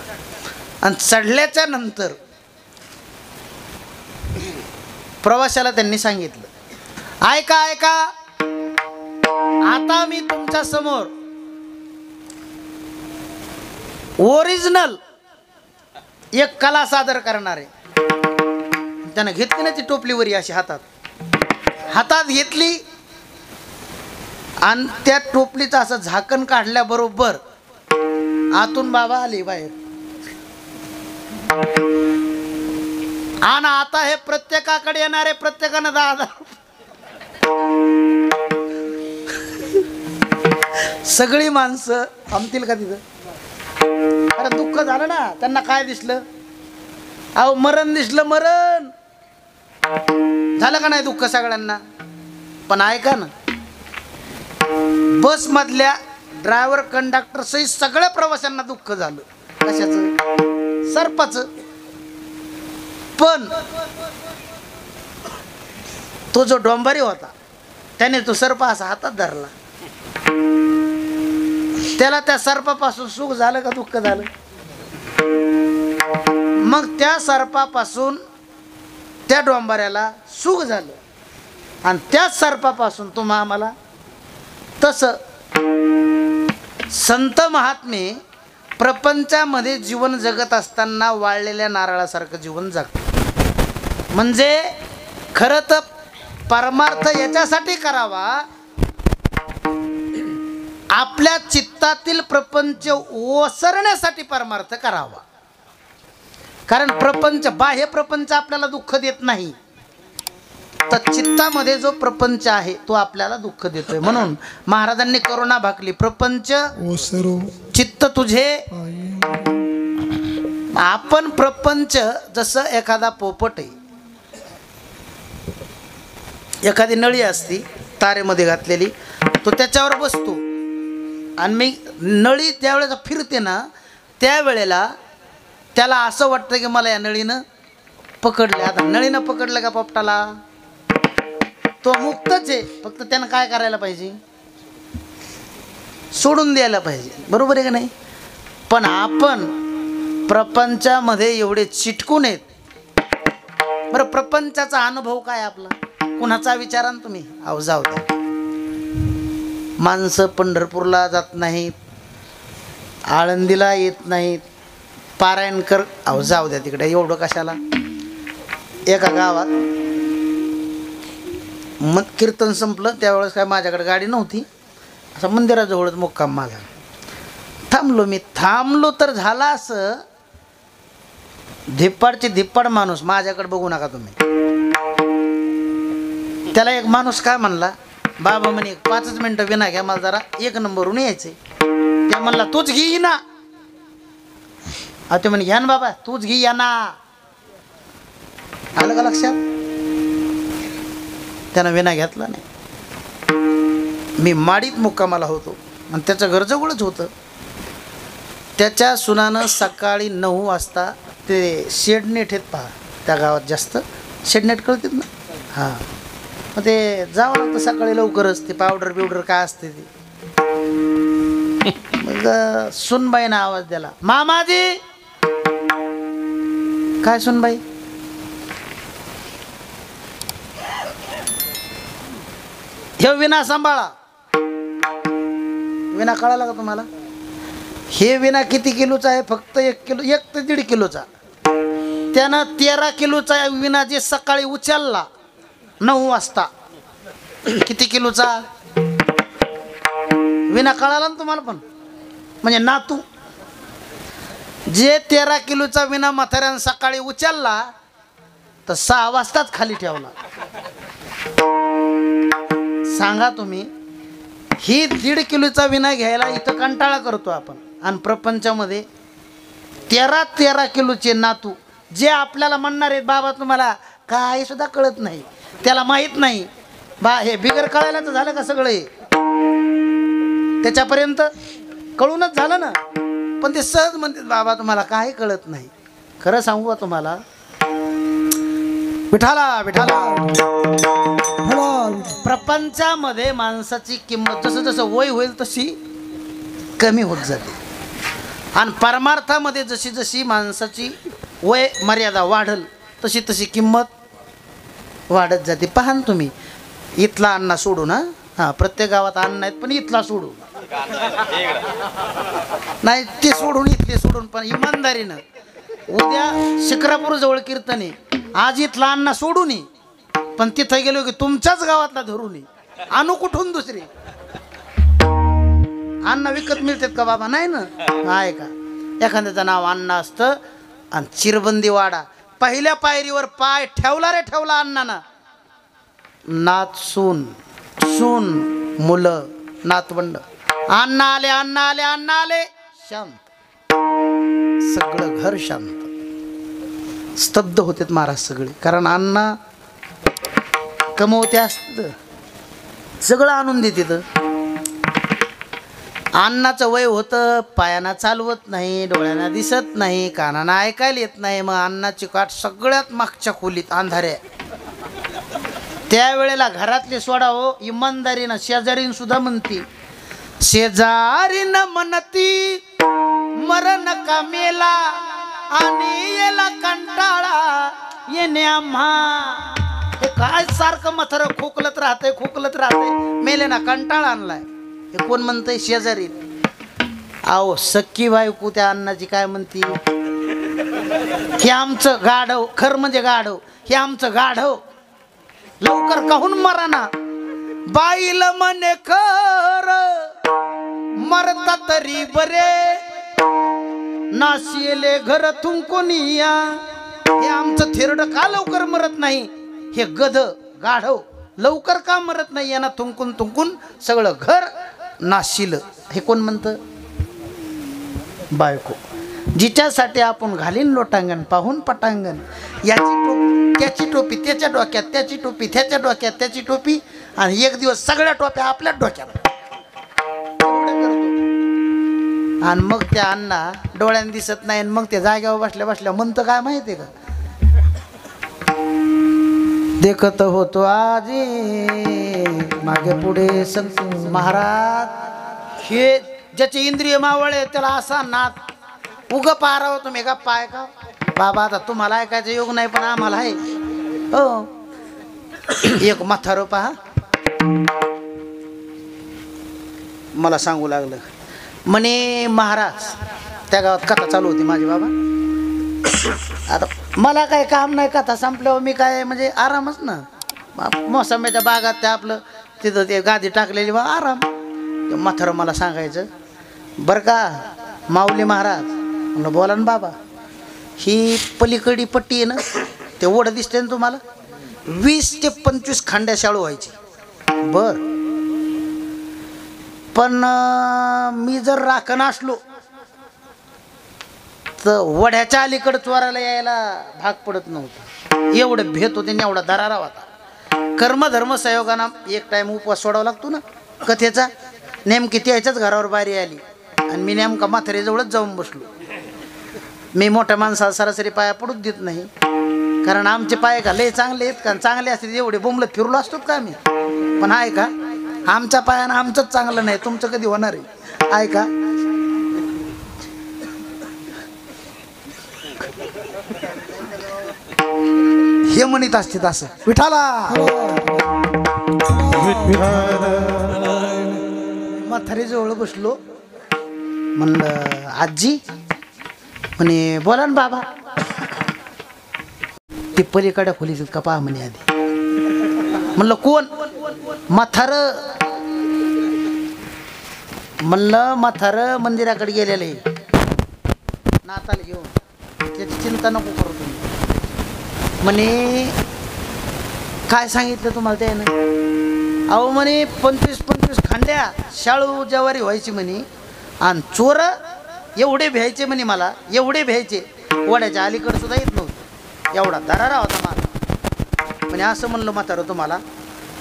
आणि चढल्याच्या नंतर प्रवाशाला त्यांनी सांगितलं, ऐका ऐका, आता मी तुमच्या समोर ओरिजिनल एक कला सादर करणार आहे. त्यानं घेतली ना ती टोपलीवरी अशी हातात घेतली आणि त्या टोपलीचं असं झाकण काढल्याबरोबर आतून बाबा आली बाहेर. आणि आता हे प्रत्येकाकडे येणारे, प्रत्येकानं 10,000 सगळी माणसं थांबतील का तिथं? अरे दुःख झालं ना त्यांना. काय दिसलं? अहो मरण दिसलं, मरण झालं का नाही दुःख सगळ्यांना. पण ऐका ना, बस मधल्या ड्रायव्हर कंडक्टर सहित सगळ्या प्रवाशांना दुःख झालं. कशाचं? सर्पाचं. पण तो जो डोंबारी होता त्याने तो सर्प असा हातात धरला. त्याला त्या सर्पापासून सुख झालं का दुःख झालं? मग त्या सर्पापासून त्या डोंबाऱ्याला सुख झालं आणि त्याच सर्पापासून तुम्हा आम्हाला. तसं संत महात्मे प्रपंचामध्ये जीवन जगत असताना वाळलेल्या नारळासारखं जीवन जगतात. म्हणजे खरं तर परमार्थ याच्यासाठी करावा, आपल्या चित्तातील प्रपंच ओसरण्यासाठी परमार्थ करावा. कारण प्रपंच, बाह्य प्रपंच आपल्याला दुःख देत नाही, तर चित्तामध्ये जो प्रपंच आहे तो आपल्याला दुःख देतोय. म्हणून महाराजांनी करुणा भाकली, प्रपंच ओसरो चित्त तुझे. आपण प्रपंच जसं एखादा पोपट आहे, एखादी नळी असती तारेमध्ये घातलेली, तो त्याच्यावर बसतो आणि मी नळी त्यावेळेला फिरते ना, त्यावेळेला त्याला असं वाटतं की मला या नळीनं पकडले. आता नळीनं पकडलं का पोपटाला? तो मुक्तच आहे, फक्त त्यानं काय करायला पाहिजे? सोडून द्यायला पाहिजे. बरोबर आहे का नाही? पण आपण प्रपंचामध्ये एवढे चिटकून आहेत. बरं, प्रपंचाचा अनुभव काय आपला? कुणाचा विचारा ना तुम्ही. अहो जाऊ द्या, माणसं पंढरपूरला जात नाहीत, आळंदीला येत नाहीत, पारायण कर. अहो जाऊ द्या तिकडे, एवढं कशाला. एका गावात मग कीर्तन संपलं, त्यावेळेस काय माझ्याकडे गाडी नव्हती, असं मंदिराजवळच मुक्काम माझा. थांबलो तर झाला असं, धिप्पाडचे धिप्पाड माणूस, माझ्याकडे बघू नका तुम्ही. त्याला एक माणूस काय म्हणला, बाबा म्हणे 5 मिनटं विना घ्या, मला जरा 1 नंबरहून यायचंय. त्या म्हणला तूच घे ना. ते म्हणे घ्या ना बाबा, तूच घे या ना. आलं का लक्षात? त्यानं विना घेतला नाही. मी माडीत मुक्कामाला होतो आणि त्याचं घर जवळच होतं. त्याच्या सुनानं सकाळी 9 वाजता ते शेडनेट आहेत पहा, त्या गावात जास्त शेडनेट कळतात ना, हां मग ते जावं लागतं सकाळी लवकरच. ते पावडर बिवडर काय असते ते. मग सुनबाईनं आवाज दिला, मामाजी. काय सुनबाई? हे विना सांभाळा. विना कळाला का तुम्हाला? हे विना किती किलोचा आहे? फक्त 1 किलो, 1 ते 1.5 किलोचा. त्यानं 13 किलोचा विना जे सकाळी उचलला 9 वाजता. किती किलोचा विना कळाला ना तुम्हाला? पण म्हणजे नातू जे 13 किलोचा विना म्हाताऱ्यानं सकाळी उचलला तर 6 वाजताच खाली ठेवला. सांगा तुम्ही, ही 1.5 किलोचा विना घ्यायला इथं कंटाळा करतो आपण. आणि प्रपंचामध्ये 13 किलोचे नातू जे आपल्याला म्हणणार आहेत, बाबा तुम्हाला काही सुद्धा कळत नाही, त्याला माहीत नाही बा, हे बिगर कळायला तर झालं का सगळं? हे त्याच्यापर्यंत कळूनच झालं ना. पण ते सहज म्हणतात, बाबा तुम्हाला काही कळत नाही. खरं सांगू का तुम्हाला, विठाला विठाला, प्रपंचामध्ये माणसाची किंमत जसं जसं वय होईल तशी कमी होत जाते. आणि परमार्थामध्ये जशी जशी माणसाची वय मर्यादा वाढल तशी तशी किंमत वाढत जाते. पहा ना तुम्ही, इथला अण्णा सोडून, हां प्रत्येक गावात अण्णा आहेत पण इथला सोडून नाही, ते सोडून इथले सोडून. पण इमानदारीनं उद्या शिक्रापूर जवळ कीर्तन आहे, आज इथला अण्णा सोडून ये, पण तिथं गेलो की तुमच्याच गावातला धरून ये. आणू कुठून दुसरी? अण्णा विकत मिळतात का बाबा? नाही ना. आहे का? एखाद्याचं नाव अण्णा असतं आणि चिरबंदी वाडा, पहिल्या पायरीवर पाय ठेवला रे ठेवला अण्णानं. नात सून, सून मुलं नातवंड, अण्णा आले अण्णा आले अण्णा आले, शांत, सगळं घर शांत. स्तब्ध होतेत महाराज सगळे. कारण अण्णा कमवते असतं, सगळं आणून देते. अण्णाचं वय होतं, पायांना चालवत नाही, डोळ्यांना दिसत नाही, कानानं ऐकायला येत नाही. मग अण्णाची काठ सगळ्यात मागच्या खोलीत अंधाऱ्या. त्यावेळेला घरातले सोडा हो, इमानदारीनं शेजारीन सुद्धा म्हणती, शेजारीनं म्हणती मरण का मेला आणि याला कंटाळा येणे आम्हा. हे काय सारखं म्हातारं खोकलत राहतंय, मेले ना कंटाळा आणलाय. हे कोण म्हणतंय? शेजारी. आहो सख्खी बायको त्या अण्णाची काय म्हणती, हे आमचं गाढव, खर म्हणजे गाढव, हे आमचं गाढव लवकर काहून मराना. बाईल म्हणे खर मरता तरी बरे, नाशिले घर थुंकून या. हे आमचं थेरड का लवकर मरत नाही, हे गध गाढव लवकर का मरत नाही, यांना थुंकून थुंकून सगळं घर नाशिलं. हे कोण म्हणतं? बायको. जिच्यासाठी आपण घालीन लोटांगण पाहून पटांगण. याची टोपी त्याची टोपी त्याच्या डोक्यात, त्याची टोपी त्याच्या डोक्यात, त्याची टोपी, आणि एक दिवस सगळ्या टोप्या आपल्याच डोक्यात. आणि मग त्या अण्णा डोळ्यानं दिसत नाही, मग त्या जाग्यावर बसल्या बसल्या म्हणतं काय माहिती आहे का, देखत होतो आजी मागे पुढे संत महाराज. हे ज्याचे इंद्रिय मावळे त्याला असा नाद उग पाराव. तुम्ही का पाय का बाबा, आता तुम्हाला ऐकायचं योग नाही पण आम्हाला आहे हो. एक म्हातारं पहा, मला सांगू लागलं म्हणे, महाराज त्या गावात कथा चालू होती माझी बाबा. आता मला काय काम नाही, कथा संपल्यावर मी काय म्हणजे आरामच ना. मोसंब्याच्या बागात त्या आपलं तिथं ते गादी टाकलेली बा आराम. ते म्हातारं मला सांगायचं, बरं का माऊली महाराज. म्हणलं बोला ना बाबा. ही पलीकडी पट्टी आहे ना, ते ओढ दिसते ना तुम्हाला, 20 ते 25 खांड्या शाळू व्हायची. बर, पण मी जर राखण असलो तर वड्याच्या अलीकडे चोरायला यायला भाग पडत नव्हतं. एवढं भेट होते आणि एवढा दरारा होता. कर्मधर्म सहयोगानं एक टाइम उपवास सोडावा लागतो ना कथेचा. नेमकी त्याच्याच घरावर बारी आली आणि मी नेमका म्हातारीजवळच जाऊन बसलो. मी मोठ्या माणसाला सरासरी पाया पडूच देत नाही, कारण आमचे पाय का लय चांगले आहेत का, चांगले असते एवढे बोंबलत फिरलो असतो का आम्ही. पण आहे का आमच्या पायानं आमचंच चांगलं नाही, तुमचं कधी होणार आहे का. हे म्हणत असते असं विठाला. म्हातारी जवळ बसलो, म्हणलं आजी, म्हणे बोला ना बाबा. ते पलीकडे खोलीच का पहा म्हणे आधी. म्हणलं कोण. म्हातार. म्हणलं म्हातार मंदिराकडे गेलेलं आहे नाताला घेऊन, त्याची चिंता नको करू तुम्ही. म्हणे काय सांगितलं तुम्हाला त्यानं. अहो म्हणे 25-25 खांड्या शाळू ज्वारी व्हायची म्हणे, आणि चोर एवढे भ्यायचे म्हणे, मला एवढे भ्यायचे वड्याच्या अलीकडे सुद्धा येत नव्हतं, एवढा दरारा होता मला. म्हणे असं म्हणलं म्हातारं तुम्हाला,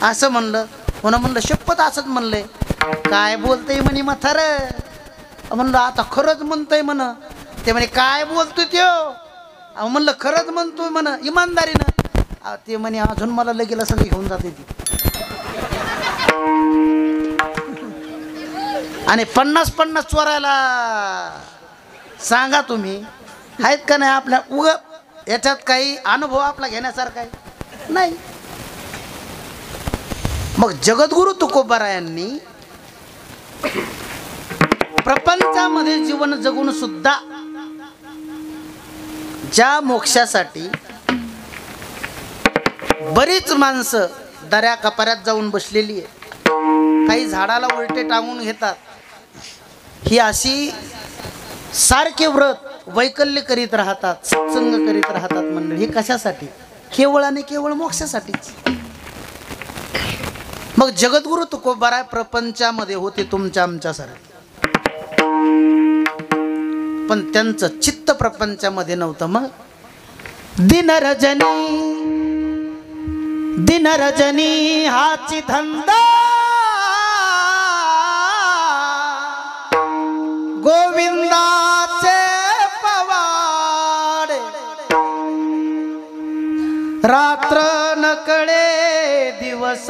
असं म्हणलं. म्हणलं शपथ असंच म्हणलंय. काय बोलतंय म्हणे म्हातारं. म्हणलं आता खरंच म्हणतंय म्हण. ते म्हणे काय बोलतोय त्यो. अहो म्हणलं खरंच म्हणतोय म्हण इमानदारीनं. ते म्हणे अजून मला लगेला सगळं घेऊन जाते ती. आणि 50-50 चोरायला सांगा तुम्ही, आहेत का नाही आपल्या उग याच्यात काही अनुभव आपला घेण्यासारखा आहे नाही. मग जगद्गुरु तुकोबारायांनी प्रपंचामध्ये जीवन जगून सुद्धा ज्या मोक्षासाठी बरीच माणसं दऱ्या कपाऱ्यात जाऊन बसलेली आहे, काही झाडाला उलटे टांगून घेतात, ही अशी सारखे व्रत वैकल्य करीत राहतात, सत्संग करीत राहतात मंडळी. हे कशासाठी. केवळ आणि केवळ मोक्षासाठीच. मग जगद्गुरु तुकोबाराय प्रपंचामध्ये होते तुमच्या आमच्यासारखे, पण त्यांचं चित्त प्रपंचामध्ये नव्हतं. मग दिन रजनी हाची धंदा, गोविंदाचे पवाडे, रात्र नकळे दिवस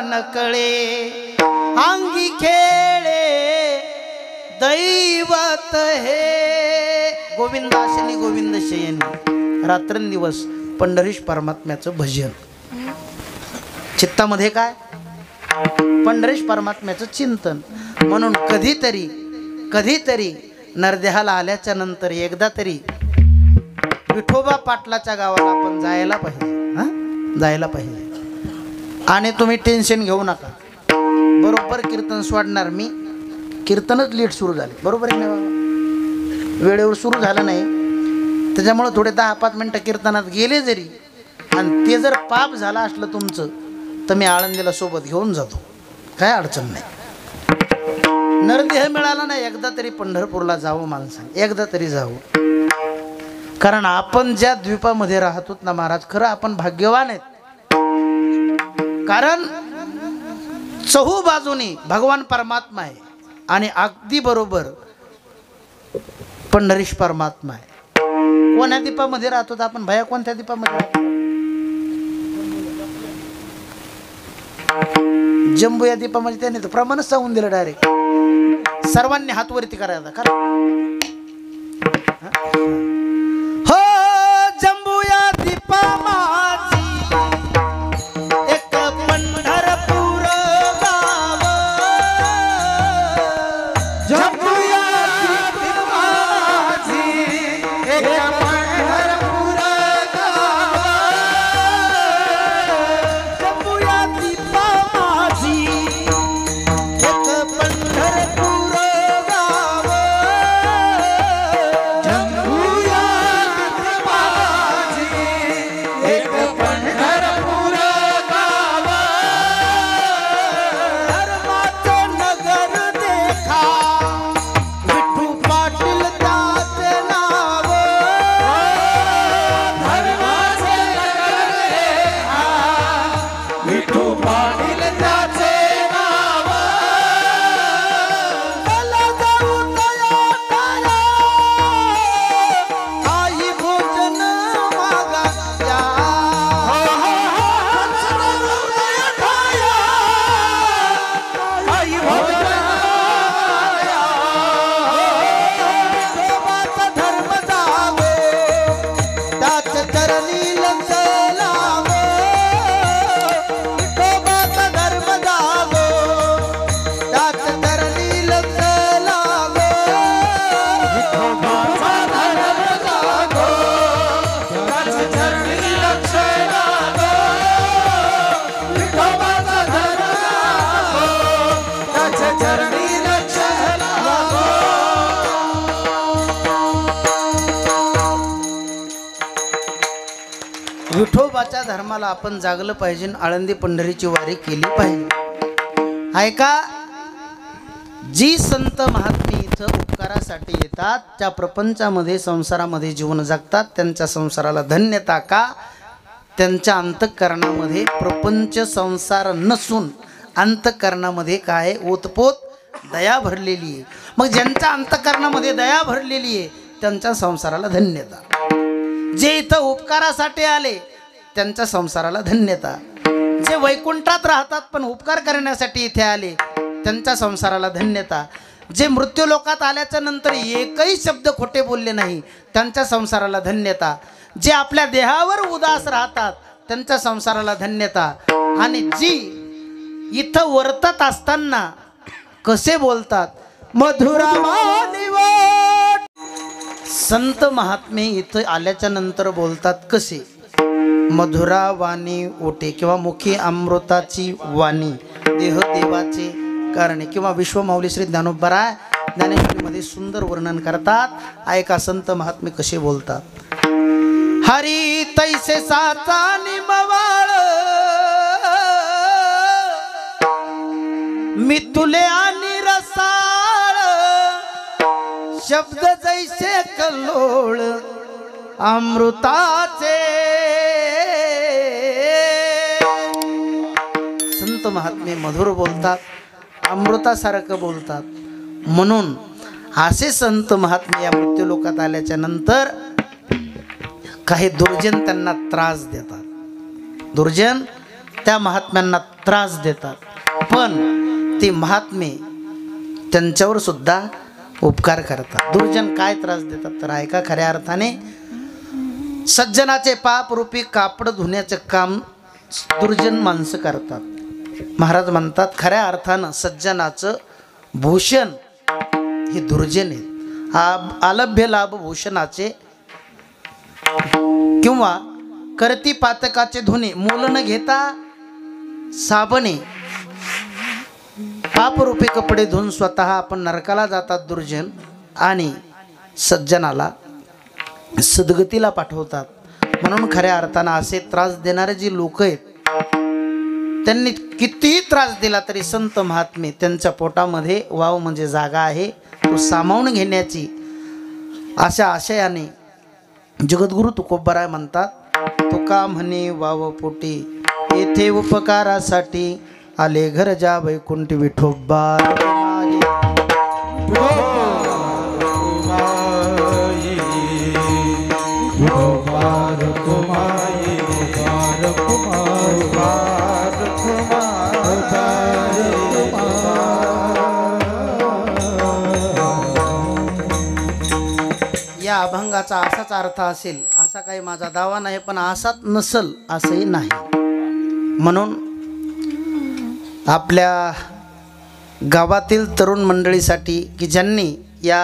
नकळे, अंगी खेळे दैवत हे. गोविंदाशनी गोविंद शयनी, रात्रंदिवस पंढरीश परमात्म्याचं भजन. चित्तामध्ये काय पंढरीश परमात्म्याचं चिंतन. म्हणून कधीतरी नरदेहाला आल्याच्या नंतर एकदा तरी विठोबा पाटलाच्या गावाला आपण जायला पाहिजे. जायला पाहिजे. आणि तुम्ही टेन्शन घेऊ नका, बरोबर कीर्तन सोडणार मी. कीर्तनच लेट सुरू झाले, बरोबर आहे ना बाबा. वेळेवर सुरू झालं नाही, त्याच्यामुळे थोडे 10-5 मिनटं कीर्तनात गेले जरी, आणि ते जर पाप झालं असलं तुमचं, तर मी आळंदीला सोबत घेऊन जातो, काय अडचण नाही. नरदेह मिळाला नाही, एकदा तरी पंढरपूरला जावं माणसाने, एकदा तरी जावं. कारण आपण ज्या द्वीपामध्ये राहतो ना महाराज, खरं आपण भाग्यवान आहेत. कारण चहू बाजूनी भगवान परमात्मा आहे, आणि अगदी बरोबर पंढरीश परमात्मा आहे. कोण्या द्वीपामध्ये राहतो आपण भया, कोणत्या द्वीपामध्ये राहतो. जम्बू या द्वीपामध्ये त्याने तर प्रमाणच सांगून दिलं डायरेक्ट, सर्वांनी हात वरती करायचा. हो जम्बू या द्वीपा माझी, एक पंढरपूर गाव. जम्बू या द्वीपा माझी, एक पंढरपूर गाव. जम्बू या द्वीपा माझी, एक पंढरपूर गाव. जम्बू या चरणी लक्ष लागो विठोबाचा धर्म जागो त्याच चरणी लक्ष लागो विठोबाचा धर्म जागो त्याच चरणी लक्ष लागो विठोबाचा धर्म जागो त्याच चरणी लक्ष लागो विठोबाच्या धर्माला आपण जागलं पाहिजे. आळंदी पंढरीची वारी केली पाहिजे. ऐका, जी संत महात्मे इथं उपकारासाठी येतात त्या प्रपंचामध्ये संसारामध्ये जीवन जगतात त्यांच्या संसाराला धन्यता का? त्यांच्या अंतःकरणामध्ये प्रपंच संसार नसून अंतःकरणामध्ये काय ओतपोत दया भरलेली आहे. मग ज्यांच्या अंतःकरणामध्ये दया भरलेली आहे त्यांच्या संसाराला धन्यता. जे इथं उपकारासाठी आले त्यांच्या संसाराला धन्यता. जे वैकुंठात राहतात पण उपकार करण्यासाठी इथे आले त्यांच्या संसाराला धन्यता. जे मृत्यूलोकात आल्याच्या नंतर एकही शब्द खोटे बोलले नाही त्यांच्या संसाराला धन्यता. जे आपल्या देहावर उदास राहतात त्यांच्या संसाराला धन्यता. आणि जी इथं वर्तत असताना कसे बोलतात मधुरा मानिवट. संत महात्मे इथं आल्याच्या नंतर बोलतात कसे? मधुरा वाणी ओटे किंवा मुखी अमृताची वाणी देह देवाचे कारणे किंवा विश्वमाऊली श्री ज्ञानोबराय ज्ञानेश्वरीमध्ये सुंदर वर्णन करतात. ऐका संत महात्मे कसे बोलतात. हरी तैसे साचा निमवाळ मी तुले आणि रसाळ शब्द जैसे कल्लोळ अमृताचे. संत महात्मे मधुर बोलतात अमृतासारखं बोलतात. म्हणून असे संत महात्मे या मृत्यूलोकात आल्याच्या नंतर काही दुर्जन त्यांना त्रास देतात. दुर्जन त्या महात्म्यांना त्रास देतात पण ते महात्मे त्यांच्यावर सुद्धा उपकार करतात. दुर्जन काय त्रास देतात तर ऐका. खऱ्या अर्थाने सज्जनाचे पाप रूपी कापड धुण्याचं काम दुर्जन माणसं करतात. महाराज म्हणतात खऱ्या अर्थानं सज्जनाचं भूषण हे दुर्जन आहे. आलभ्य लाभ भूषणाचे किंवा करती पातकाचे धुणे मोल न घेता साबणे पापरूपी कपडे धुवून स्वतः आपण नरकाला जातात दुर्जन. आणि सज्जनाला सद्गतीला पाठवतात. म्हणून खऱ्या अर्थानं असे त्रास देणारे जी लोक आहेत त्यांनी कितीही त्रास दिला तरी संत महात्मे त्यांच्या पोटामध्ये वाव म्हणजे जागा आहे तो सामावून घेण्याची अशा आशयाने जगद्गुरु तुकोबाराय म्हणतात. तुका म्हणे वाव पोटी येथे उपकारासाठी आले घर जा वैकुंठी विठोबा. या अभंगाचा असाच अर्थ असेल असा काही माझा दावा नाही पण असाच नसल असंही नाही. म्हणून आपल्या गावातील तरुण मंडळीसाठी की ज्यांनी या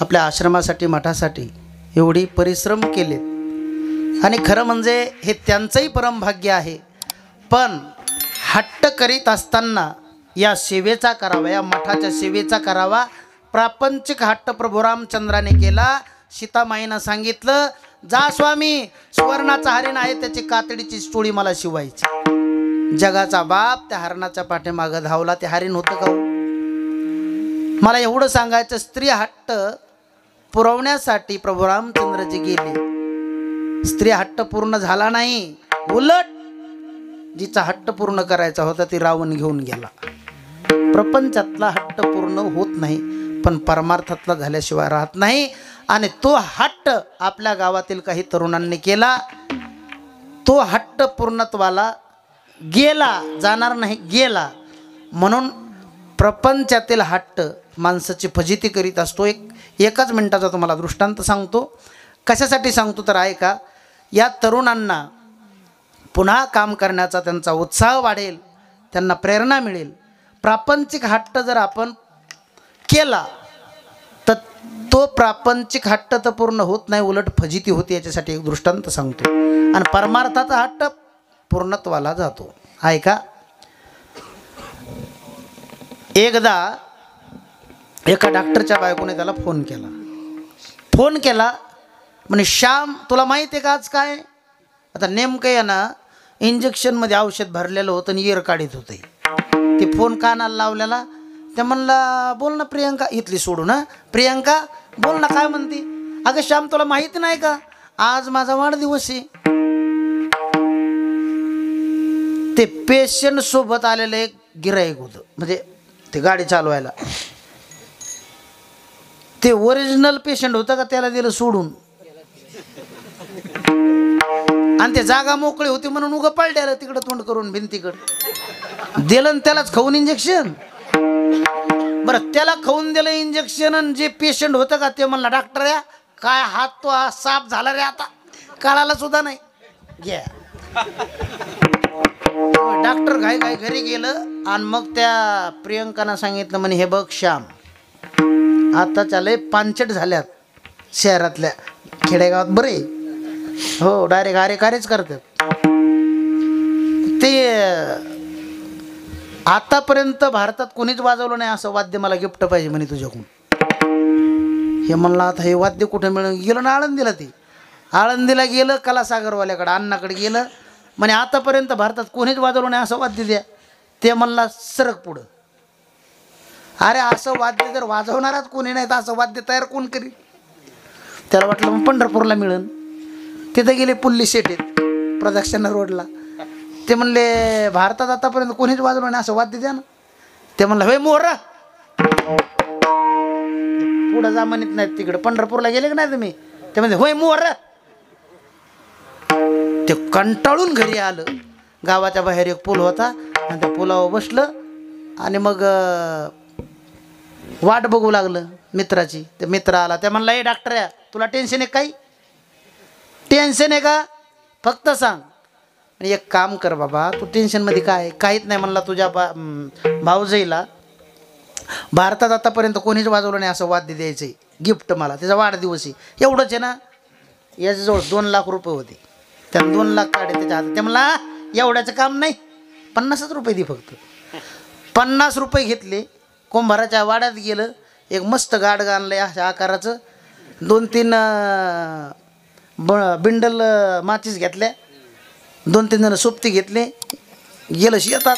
आपल्या आश्रमासाठी मठासाठी एवढी परिश्रम केलेत आणि खरं म्हणजे हे त्यांचंही परमभाग्य आहे. पण हट्ट करीत असताना या सेवेचा करावा या मठाच्या सेवेचा करावा. प्रापंचिक हट्ट प्रभू रामचंद्राने केला. सीतामाईनं सांगितलं जा स्वामी सुवर्णाचा हरिण आहे त्याची कातडीची चोळी मला शिवायची. जगाचा बाप त्या हरणाच्या पाठीमागं धावला. ते हरिण होतं का? मला एवढं सांगायचं स्त्री हट्ट पुरवण्यासाठी प्रभू रामचंद्रजी गेले. स्त्री हट्ट पूर्ण झाला नाही. उलट जिचा हट्ट पूर्ण करायचा होता ती रावण घेऊन गेला. प्रपंचातला हट्ट पूर्ण होत नाही पण परमार्थातला झाल्याशिवाय राहत नाही. आणि तो हट्ट आपल्या गावातील काही तरुणांनी केला. तो हट्ट पूर्णत्वाला गेला जाणार नाही गेला. म्हणून प्रपंचातील हट्ट माणसाची फजिती करीत असतो. एकच मिनिटाचा तुम्हाला दृष्टांत सांगतो. कशासाठी सांगतो तर ऐका. या तरुणांना पुन्हा काम करण्याचा त्यांचा उत्साह वाढेल, त्यांना प्रेरणा मिळेल. प्रापंचिक हट्ट जर आपण केला तर तो प्रापंचिक हट्ट तर पूर्ण होत नाही, उलट फजिती होते. याच्यासाठी एक दृष्टांत सांगतो. आणि परमार्थाचा हट्ट पूर्णत्वाला जातो. आहे का? एकदा एका डॉक्टरच्या बायकोने त्याला फोन केला. म्हणे श्याम, तुला माहिती आहे का आज काय? आता नेमकं आहे ना, इंजेक्शनमध्ये औषध भरलेलं होतं आणि ईर काढीत होतं. ते फोन कानाला लावलेला. ते म्हणला, बोल ना प्रियंका, इथली सोडू ना, प्रियंका बोल ना, काय म्हणते? अगं श्याम, तुला माहिती नाही का आज माझा वाढदिवस आहे? ते पेशंट सोबत आलेलं एक गिराईक होतं, म्हणजे ते गाडी चालवायला. ते ओरिजिनल पेशंट होतं का त्याला दिलं सोडून, आणि ते जागा मोकळी होती म्हणून उगं पळड्याला तिकडं तोंड करून भिंतीकडं दिलं आणि त्यालाच खाऊन इंजेक्शन. बरं, त्याला खाऊन दिलं इंजेक्शन आणि जे पेशंट होतं का ते म्हणला, डॉक्टर या काय हात तो साफ झाला रे, आता कळाला सुद्धा नाही. घ्या. डॉक्टर घाई घरी गेलं आणि मग त्या प्रियंकानं सांगितलं, म्हणे हे बघ श्याम, आताच्या लय पांचट झाल्यात शहरातल्या, खेडेगावात बरे हो डायरेक्ट आरेकारेच करतात. ते आतापर्यंत भारतात कोणीच वाजवलं नाही असं वाद्य, मला गिफ्ट पाहिजे म्हणे तुझ्याकडून. हे म्हणलं आता हे वाद्य कुठं मिळून गेलं ना, आळंदीला. ते आळंदीला गेलं, कलासागरवाल्याकडं अण्णाकडे गेलं. म्हणे आतापर्यंत भारतात कोणीच वाजवलं नाही असं वाद्य द्या. ते म्हणला सरक पुढं. अरे असं वाद्य जर वाजवणाराच कोणी नाही तर असं वाद्य तयार कोण करी? त्याला वाटलं मग पंढरपूरला मिळेल. तिथं गेले पुल्ली शेटीत प्रदक्षिणा रोडला. ते म्हणले भारतात आतापर्यंत कोणीच वाजवलं नाही असं वाद्य द्या ना. ते म्हणलं होय मोरा, पुढं जा म्हणत नाहीत. तिकडं पंढरपूरला गेले की नाही तुम्ही? ते म्हणजे होय मोरा. ते कंटाळून घरी आलं. गावाच्या बाहेर एक पूल होता आणि त्या पुलावर बसलं आणि मग वाट बघू लागलं मित्राची. ते मित्र आला. त्या म्हणला, ए डॉक्टर या, तुला टेन्शन आहे काही? टेन्शन आहे का? फक्त सांग. एक काम कर बाबा, तू टेन्शनमध्ये काय? काहीच नाही म्हणला. तुझ्या भाऊजाईला भारतात आतापर्यंत कोणीच वाजवलं नाही असं वाद्य द्यायचं आहे, गिफ्ट मला, त्याचा वाढदिवस आहे. एवढंच आहे ना. याच्याजवळ 2 लाख रुपये होते. त्यानं 2 लाख काढे त्याच्या हातात. ते म्हणला एवढ्याचं काम नाही, 50 रुपये दे फक्त. 50 रुपये घेतले. कुंभाराच्या वाड्यात गेलं. एक मस्त गाडगं आणलं अशा आकाराचं. 2-3 बिंडल माचीस घेतल्या. 2-3 जण सोबती घेतले. गेलं शेतात.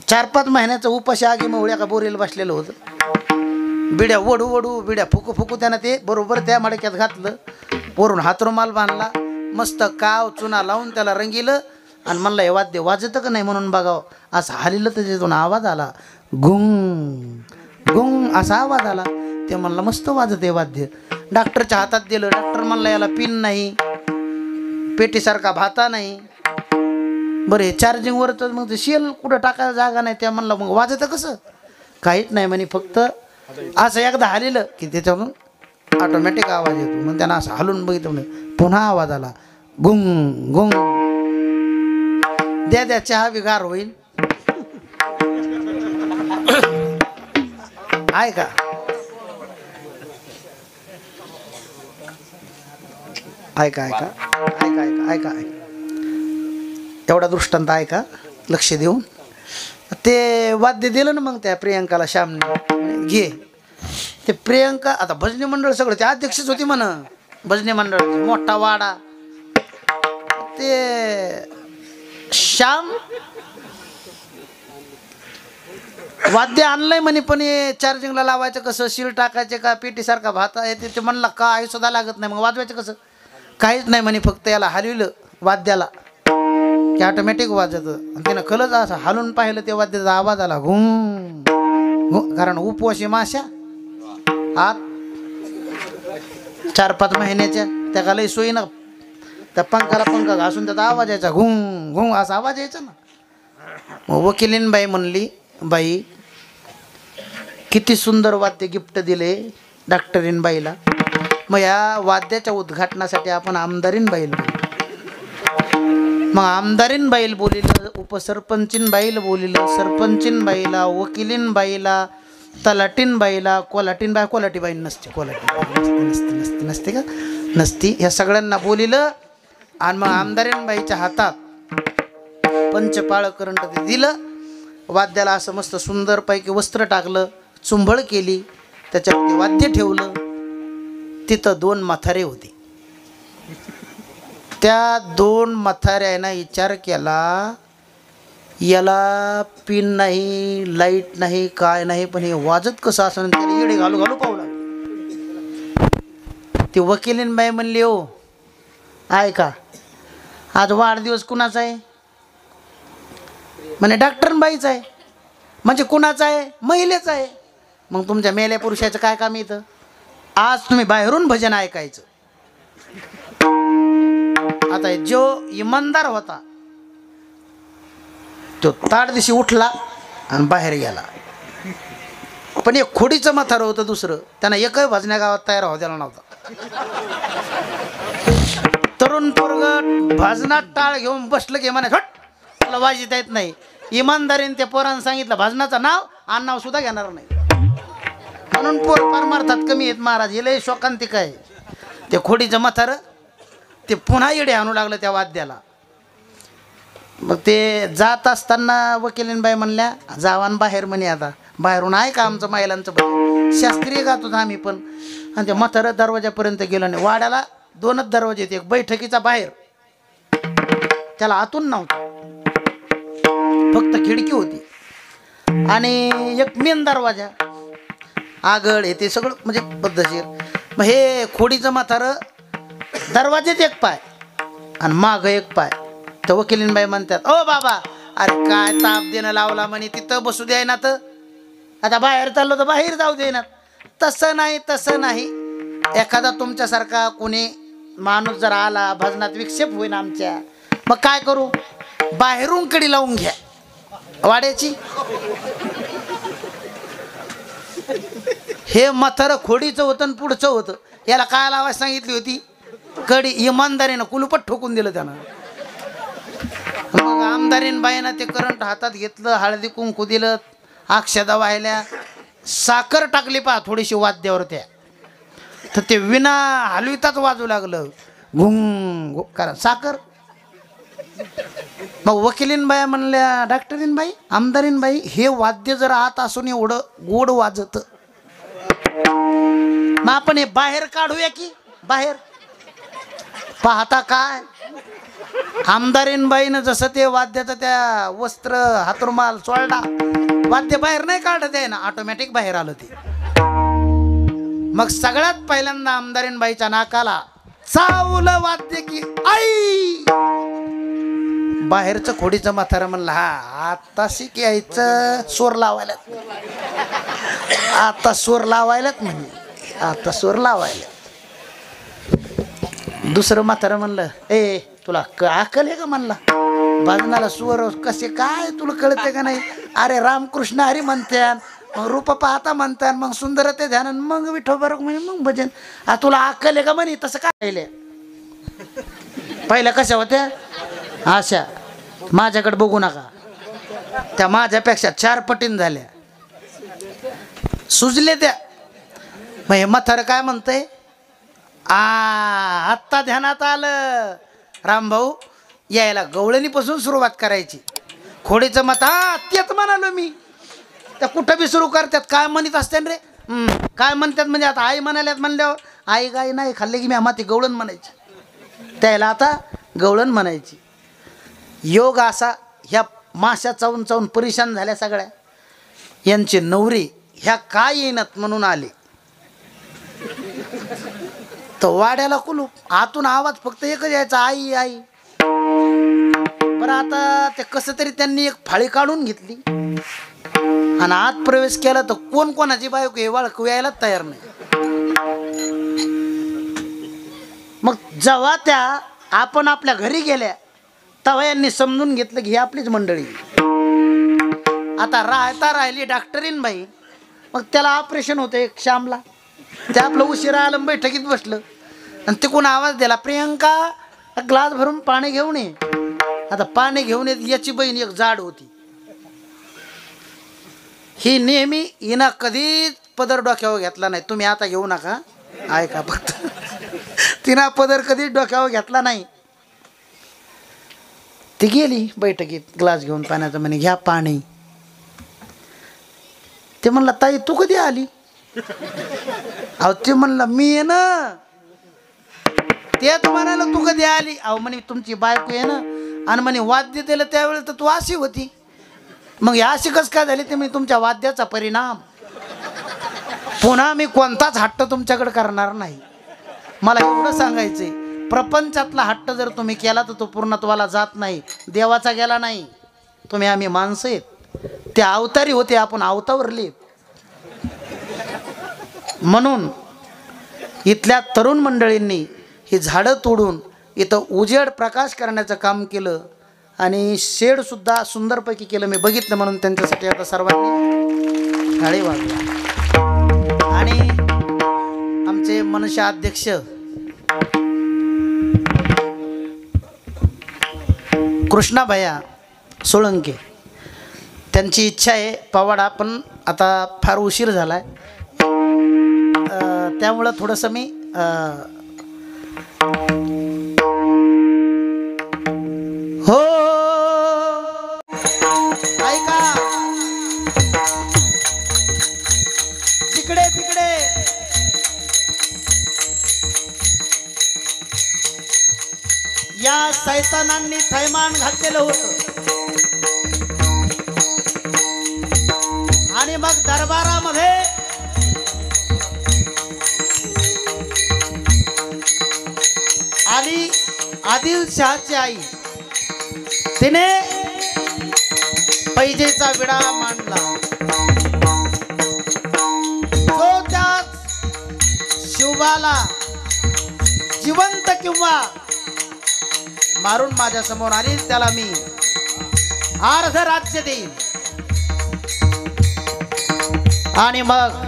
4-5 महिन्याचं उपाशी आगी मवळ्या का बोरीला बसलेलं होतं. बिड्या वडू बिड्या फुकू त्यानं ते बरोबर त्या मडक्यात घातलं. वरून हातरुमाल बांधला. मस्त काव चुना लावून त्याला रंगीलं आणि म्हणलं हे वाद्य वाजतं का नाही म्हणून बघावं. असं हालिलं त्याच्यातून आवाज आला. गुंग गुंग असा आवाज आला. ते म्हणलं मस्त वाजत आहे वाद्य. डॉक्टरच्या हातात दिलं. डॉक्टर म्हणला याला पिन नाही, पेटीसारखा भाता नाही. बरे चार्जिंगवर तर मग ते शेल कुठं टाकायला जागा नाही. त्या म्हणलं मग वाजतं कसं? काहीच नाही म्हणे, फक्त असं एकदा हालिलं की त्याच्यातून ऑटोमॅटिक आवाज येतो. मग त्यांना असं हलून बघितलं म्हणे. पुन्हा आवाज आला. गुंग गुंग. द्या चहा विगार होईल. आहे का? ऐका एवढा दृष्टांत ऐका लक्ष देऊन. ते वाद्य दिलं ना मग त्या प्रियंकाला श्यामने. घे. ते प्रियंका आता भजनी मंडळ सगळं ते अध्यक्षच होती म्हण. भजनी मंडळ मोठा वाडा. ते श्याम वाद्य आणलंय म्हणे, पण हे चार्जिंगला लावायचं कसं? शील टाकायचे का? पेटीसारखा भाता येते. ते म्हणला काय सुद्धा लागत नाही. मग वाजवायचं कसं? काहीच नाही म्हणे, फक्त याला हलविलं वाद्याला की ऑटोमॅटिक वाजतं. आणि त्यानं खलंच असं हालून पाहिलं ते वाद्याचा आवाज आला. घुम. कारण उपवाशी माश्या आत 4-5 महिन्याच्या त्या का लई सोयी ना. त्या पंखाला पंखा घासून त्याचा आवाज यायचा. घुम घुम असा आवाज यायचा ना. मग वकिलीन बाई म्हणली, बाई किती सुंदर वाद्य गिफ्ट दिले डॉक्टरीन बाईला. मग या वाद्याच्या उद्घाटनासाठी आपण आमदारीन बाईला मग आमदारीन बाईल बोलिलं, उपसरपंचीन बाईल बोलिलं, सरपंचीन बाईला, वकिलीन बाईला, तलाटीन बाईला, कोलाटीन बाई, कोलाटी बाई नसते, नसते का नसती, ह्या सगळ्यांना बोलिलं. आणि मग आमदारीन बाईच्या हातात पंचपाळ करंट ते दिलं. वाद्याला असं मस्त सुंदरपैकी वस्त्र टाकलं, चुंबळ केली, त्याच्यावरती वाद्य ठेवलं. तिथं 2 म्हातारे होते. त्या 2 म्हाताऱ्यानं विचार केला, याला पिन नाही, लाईट नाही, काय नाही, पण हे वाजत कसं असं, त्याला येडे घालू घालू पाहू लागले. ती वकिलीन बाई म्हणली, हो ऐका, आज वाढदिवस कुणाचा आहे? म्हणे डॉक्टरन बाईचा आहे. म्हणजे कुणाचा आहे? महिलेचा आहे. मग तुमच्या मेल्या पुरुषाचं काय काम येतं? आज तुम्ही बाहेरून भजन ऐकायचं. आता जो इमानदार होता तो ताड दिवशी उठला आणि बाहेर गेला. पण एक खोडीचं म्हातारं होतं दुसरं, त्यांना एकही भजन्या गावात तयार व्हावं द्यायला नव्हता. तरुण पोरग भजनात टाळ घेऊन बसलं की म्हणे, त्याला वाजता येत नाही. इमानदारीने त्या पोरानं सांगितलं, भजनाचं नाव आणि नाव सुद्धा घेणार नाही. म्हणून पोर परमार्थात कमी आहेत महाराज. हे लय शोकांतिक आहे. ते खोडीचं म्हातारं ते पुन्हा येडे आणू लागलं त्या वाद्याला. मग ते जात असताना वकिलीनबाई म्हणल्या, जावान बाहेर म्हणे, आता बाहेरून आहे का आमचं महिलांचं भजन? शास्त्रीय गात होतं आम्ही पण. आणि ते म्हातारं दरवाजापर्यंत गेलं नाही. वाड्याला 2च दरवाजे आहेत, एक बैठकीचा बाहेर, त्याला आतून नव्हता, फक्त खिडकी होती, आणि एक मेन दरवाजा आगळ हे ते सगळं म्हणजे पद्धतशीर. मग हे खोडीचं म्हातारं दरवाजेत एक पाय आणि मागं एक पाय. तर वकिलीनबाई म्हणतात, ओ बाबा, अरे काय ताप देणं लावला म्हणे, तिथं बसू द्याय तर, आता बाहेर चाललो तर बाहेर जाऊ देणार. तसं नाही, तसं नाही. एखादा तुमच्यासारखा कोणी माणूस जर आला, भजनात विक्षेप होईन आमच्या, मग काय करू? बाहेरून कडी लावून घ्या वाड्याची. हे म्हातारं खोडीचं होतं आणि पुढचं होतं. याला काय लावायला सांगितली होती? कडी. इमानदारीनं कुलूपट ठोकून दिलं त्यानं. मग आमदारीन बाईनं ते करंट हातात घेतलं, हळदी कुंकू दिलं, अक्षदा वाहिल्या, साखर टाकली पहा थोडीशी वाद्यावर त्या, तर ते विना हलविताच वाजू लागलं, घुंग. कारण साखर. मग वकिलीन बाई म्हणल्या, डॉक्टरीन बाई, आमदारीन बाई, हे वाद्य जर आत असून एवढं गोड वाजत, मग आपण हे बाहेर काढूया की बाहेर? पाहता काय आमदारीन बाईनं जसं ते वाद्याचं त्या वस्त्र हातरुमाल सोडला, वाद्य बाहेर नाही काढत आहे ना, ऑटोमॅटिक बाहेर आलं ते. मग सगळ्यात पहिल्यांदा आमदारीन बाईच्या नाकाला चावलं वाद्य की आई. बाहेरचं खोडीचं म्हातारं म्हणलं, हा आता शिक यायचं, सूर लावायलात, आता सूर लावायलात म्हणे, आता सूर लावायला. दुसरं म्हातारं म्हणलं, ए तुला अक्कल आहे का म्हणला, भजनाला सूर कसे काय तुला कळते का नाही? अरे रामकृष्ण हरी म्हणत्यान, मग रूप पाहता म्हणतात, मग सुंदर ते ध्यान, मग विठोबा म्हणे, मग भजन. तुला अक्कल आहे का म्हणे? तसं काय राहिले? पहिल्या कशा होत्या अशा, माझ्याकडे बघू नका, त्या माझ्यापेक्षा 4 पटीन झाल्या, सुजले त्या. मग हे म्हातारं काय म्हणतंय, आत्ता ध्यानात आलं रामभाऊ, यायला गवळणीपासून सुरुवात करायची. खोडीचं मत, हा तेच म्हणालो मी, त्या कुठं बी सुरू करतात. काय म्हणत असते रे, काय म्हणतात म्हणजे आता आई म्हणाल्यात म्हणल्यावर, आई गाय नाही खाल्ले की मी माती गवळण म्हणायची, त्याला आता गवळण म्हणायची. योग असा, ह्या माश्या चावून चावून परेशान झाल्या सगळ्या. यांचे नवरे ह्या काय येईनात म्हणून आले, तर वाड्याला कुलूप, आतून आवाज फक्त एकच यायचा, आई आई. बरं आता ते कसं तरी त्यांनी एक फाळी काढून घेतली आणि आत प्रवेश केला, तर कोण कोणाची बायको हे वाळखू यायला तयार नाही. मग जेव्हा त्या आपण आपल्या घरी गेल्या, तेव्हा यांनी समजून घेतलं की ही आपलीच मंडळी. आता राहिली डॉक्टरीन बाई, मग त्याला ऑपरेशन होतं एक श्यामला, ते आपलं उशिरा आलं, बैठकीत बसलं आणि तिकडून आवाज दिला, प्रियंका ग्लास भरून पाणी घेऊन ये. आता पाणी घेऊन येत याची बहीण एक जाड होती. ही नेहमी हिनं कधीच पदर डोक्यावर घेतला नाही. तुम्ही आता घेऊ नका, ऐका फक्त. तिनं पदर कधीच डोक्यावर घेतला नाही. ती गेली बैठकीत ग्लास घेऊन पाण्याचं, म्हणे घ्या पाणी. ते म्हणला ताई तू कधी आली? अहो ते म्हणला मी आहे ना. तेच म्हणाला तू कधी आली? अहो म्हणे तुमची बायको आहे ना. आणि म्हणे वाद्य दिलं त्यावेळेस तर तू अशी होती. मग या अशी कस काय झाली? ते मी तुमच्या वाद्याचा परिणाम. पुन्हा मी कोणताच हट्ट तुमच्याकडे करणार नाही. मला एवढं सांगायचंय, प्रपंचातला हट्ट जर तुम्ही केला तर तो पूर्णत्वाला जात नाही, देवाचा गेला नाही. तुम्ही आम्ही माणसं आहेत, ते अवतारी होते, आपण अवतावरले. म्हणून इथल्या तरुण मंडळींनी ही झाडं तोडून इथं उजेड प्रकाश करण्याचं काम केलं आणि शेडसुद्धा सुंदरपैकी केलं. मी बघितलं म्हणून त्यांच्यासाठी आता सर्वांनी टाळी वाजवा. आणि आमचे मनशा अध्यक्ष कृष्णा भैया सोळंके, त्यांची इच्छा आहे पवाडा, पण आता फार उशीर झाला आहे, त्यामुळं थोडंसं मी हो ऐका, तिकडे तिकडे या सैतानांनी थैमान घातलेलं होतं. आणि मग दरबारामध्ये आली आदिलशहाची आई. तिने पैजेचा विडा मांडला. तो त्याच शिवबाला जिवंत किंवा मारून माझ्या समोर आली, त्याला मी अर्ध राज्य देईन. आणि मग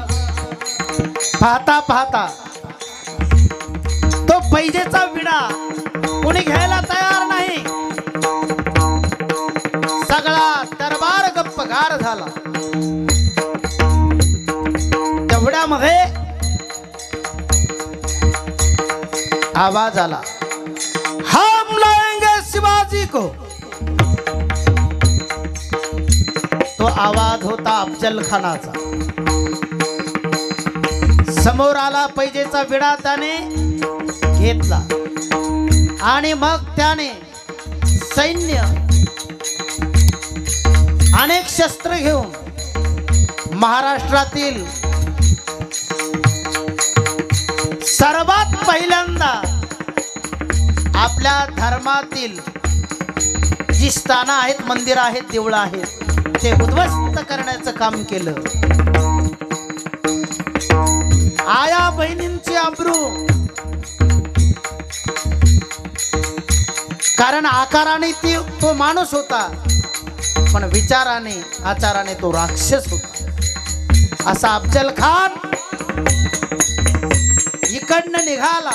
पाहता पाहता तो पैजेचा विडा कोणी घ्यायला तयार नाही. सगळा दरबार गप्पगार झाला. तेवढ्यामध्ये आवाज आला, हम लाएंगे शिवाजी को. तो आवाज होता अफजल खानाचा. समोर आला, पैजेचा विडा त्याने घेतला आणि मग त्याने सैन्य अनेक शस्त्र घेऊन महाराष्ट्रातील सर्वात पहिल्यांदा आपल्या धर्मातील जी स्थानं आहेत, मंदिरं आहेत, देवळं आहेत, ते उद्ध्वस्त करण्याचं काम केलं. आया बहिणींची अब्रू, कारण आकाराने तो माणूस होता, पण विचाराने आचाराने तो राक्षस होता. असा अफजल खान इकडनं निघाला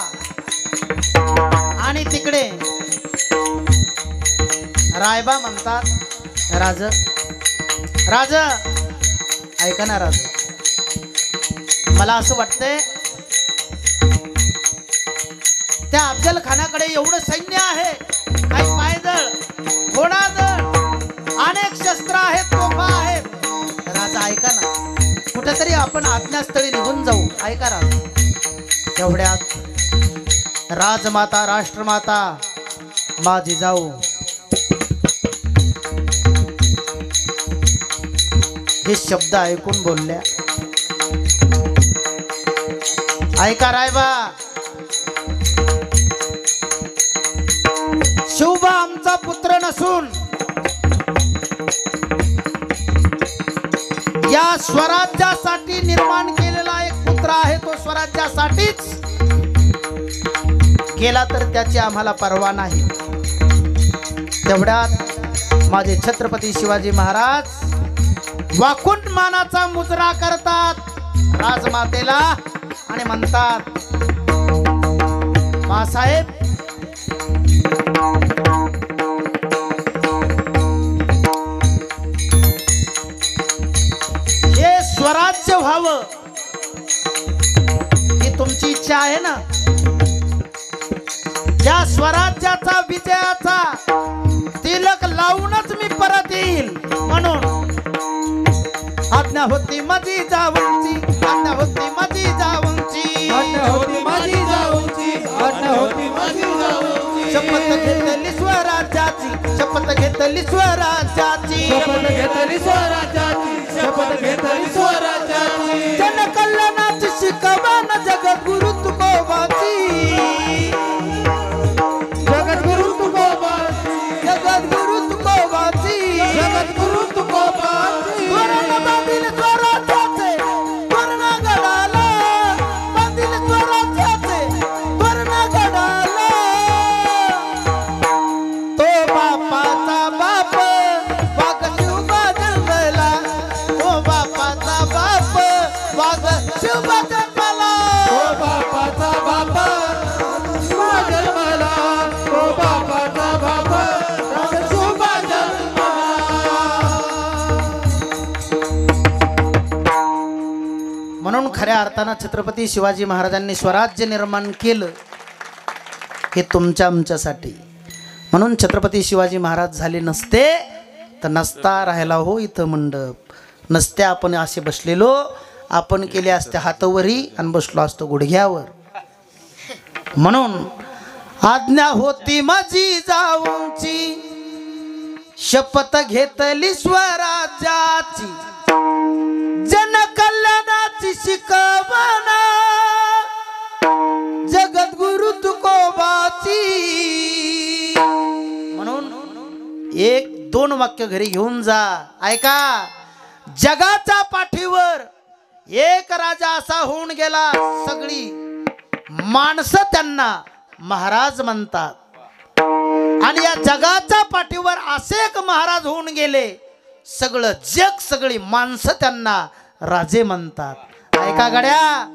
आणि तिकडे रायबा म्हणतात, राज राज ऐका ना राज, मला असं वाटतंय त्या अफजल खानाकडे एवढं सैन्य आहे, काही पायदळ, घोडादळ, अनेक शस्त्र आहेत, तोफा आहेत. राजा ऐका ना, कुठेतरी आपण आज्ञास्थळी निघून जाऊ. ऐका राज. तेवढ्यात राजमाता, राष्ट्रमाता माझी जाऊ हे शब्द ऐकून बोलल्या. ऐका रायबा, शिवबा आमचा पुत्र नसून या स्वराज्यासाठी निर्माण केलेला एक पुत्र आहे. तो स्वराज्यासाठीच गेला तर त्याची आम्हाला पर्वा नाही. तेवढ्यात माझे छत्रपती शिवाजी महाराज वाकुंठ मानाचा मुजरा करतात राजमातेला आणि म्हणतात, मासाहेब आहे ना, या स्वराज्याचा विजयाचा तिलक लावूनच मी परत येईल. म्हणून आज्ञा होती माझी जावंची, आज्ञा होती माझी जावंची, आज्ञा होती माझी जाऊची, आज्ञा होती माझी जाऊची. शपथ घेतली स्वराज्याची, शपथ घेतली स्वराज्याची, शपथ घेतली स्वराज्याची, शपथ घेतली स्वराज्याची. जनकल्याणाची शिकवण जगद्गुरु तुकोबाची, जगद्गुरु तुकोबाची, जगद्गुरु तुकोबाची, जगद्गुरु तुकोबाची. तोरण बांधील स्वराज्याचे तोरण गडाला, बांधील स्वराज्याचे तोरण गडाला. तो बापाचा बाप वाघ शिवबा जन्मला, तो बापाचा बाप वाघ शिवबा जन्मला. ओ बापाचा बापा जन्मला, ओ बापाचा बापा राजशोभा जन्मला. म्हणून खऱ्या अर्थानं छत्रपती शिवाजी महाराजांनी स्वराज्य निर्माण केलं हे तुमच्या आमच्यासाठी. म्हणून छत्रपती शिवाजी महाराज झाले नसते तर नसता राहायला हो इथं मंडप, नसते आपण असे बसलेलो, आपण केले असते हातावरी आणि बसलो असतो गुडघ्यावर. म्हणून आज्ञा होती माझी जाऊची, शपथ घेतली स्वराज्याची, जनकल्याणाची शिकवण जगद्गुरु तुकोबाची. म्हणून एक दोन वाक्य घरी घेऊन जा. ऐका, जगाच्या पाठीवर एक राजा असा होऊन गेला, सगळी माणसं त्यांना महाराज म्हणतात. आणि या जगाच्या पाठीवर असे एक महाराज होऊन गेले, सगळं जग सगळी माणसं त्यांना राजे म्हणतात. ऐका गड्या,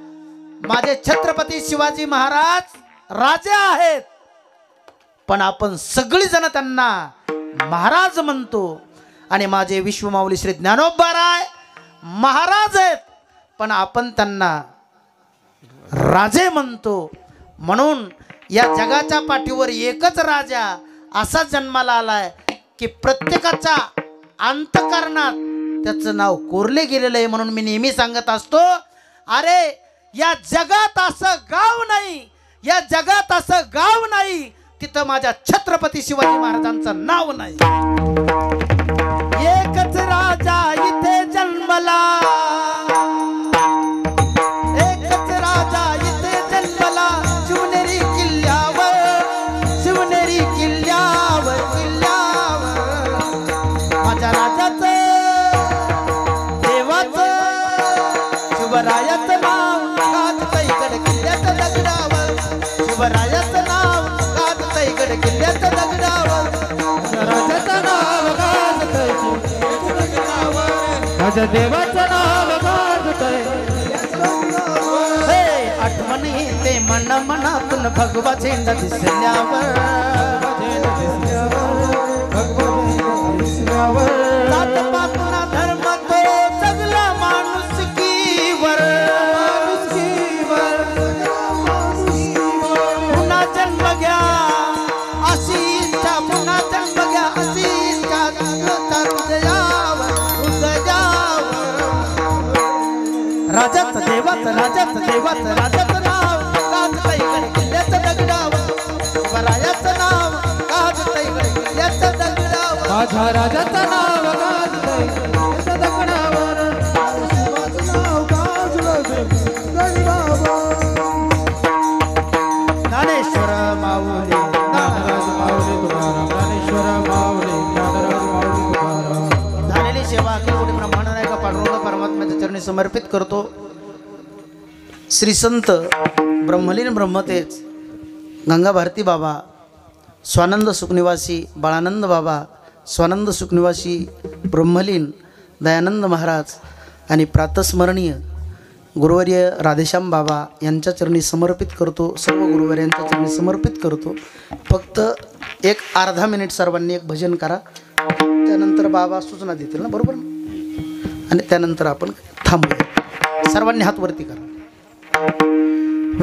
माझे छत्रपती शिवाजी महाराज राजे आहेत, पण आपण सगळी जण त्यांना महाराज म्हणतो. आणि माझे विश्वमाऊली श्री ज्ञानोबाराय महाराज आहेत, पण आपण त्यांना राजे म्हणतो. म्हणून या जगाच्या पाठीवर एकच राजा असा जन्माला आलाय की प्रत्येकाच्या अंतःकरणात त्याचं नाव कोरले गेलेलं आहे. म्हणून मी नेहमी सांगत असतो, अरे या जगात असं गाव नाही, या जगात असं गाव नाही तिथं माझ्या छत्रपती शिवाजी महाराजांचं नाव नाही. एकच राजा इथे जन्मला, एकच राजा इथे जन्मला, शिवनेरी किल्ल्यावर, शिवनेरी किल्ल्यावर, किल्ल्यावर. माझ्या राजाचं देवाचं शिवरायाचं नाव गाजतंय गड किल्ल्याच्या दगडावर, शिवरायाचं नाव गाजतंय गड किल्ल्याच्या दगडावर. राजाचं नाव गाजतंय, माझ्या देवाचं नाव गाजतंय. हे आठवण येते मन मनातून भगवा झेंडा दिसल्यावर, जातपातून धर्म तो जगला माणुसकीवर, पुन्हा जन्म घ्या अशी इच्छा, पुन्हा जन्म घ्या अशी इच्छा हृदयावर, हृदयावर. राजाचं देवाचं, राजाचं देवाचं, राजाचं नाव गाजतंय गड किल्ल्याच्या दगडावर, शिवरायाचं नाव गाजतंय गड किल्ल्याच्या दगडावर. माझ्या राजाचं नाव गाजतंय दगडावर, शिवाचं नाव गाजतंय दगडावर. ज्ञानेश्वर माऊली, ज्ञानराज माऊली तुकाराम, ज्ञानेश्वर माऊली, ज्ञानराज माऊली तुकाराम. झालेली सेवा अखिल कोटी ब्रह्मांड नायका पांडुरंग परमात्म्याच्या चरणी समर्पित करतो. श्री संत ब्रह्मलीन ब्रह्मतेज गंगा भारती बाबा, स्वानंद सुखनिवासी बाळानंद बाबा, स्वानंद सुखनिवासी ब्रह्मलीन दयानंद महाराज आणि प्रातस्मरणीय गुरुवर्य राधेश्याम बाबा यांच्या चरणी समर्पित करतो. सर्व गुरुवर्यांच्या चरणी समर्पित करतो. फक्त एक अर्धा मिनिट सर्वांनी एक भजन करा, त्यानंतर बाबा सूचना देतील ना, बरोबर ना? आणि त्यानंतर आपण थांबूया. सर्वांनी हात वरती करा.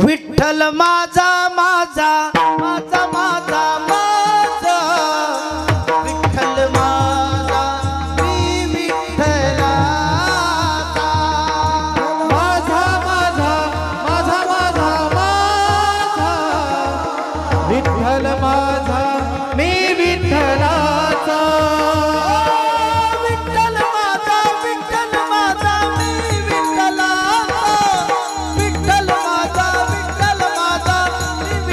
विठ्ठल विठ्ठल माझा माझा माझा माझा माझा विठ्ठल माझा मी विठ्ठलाचा माझा माझा माझा माझा माझा विठ्ठल माझा मी विठ्ठलाचा विठ्ठल माझा मी विठ्ठलाचा विठ्ठल माझा मी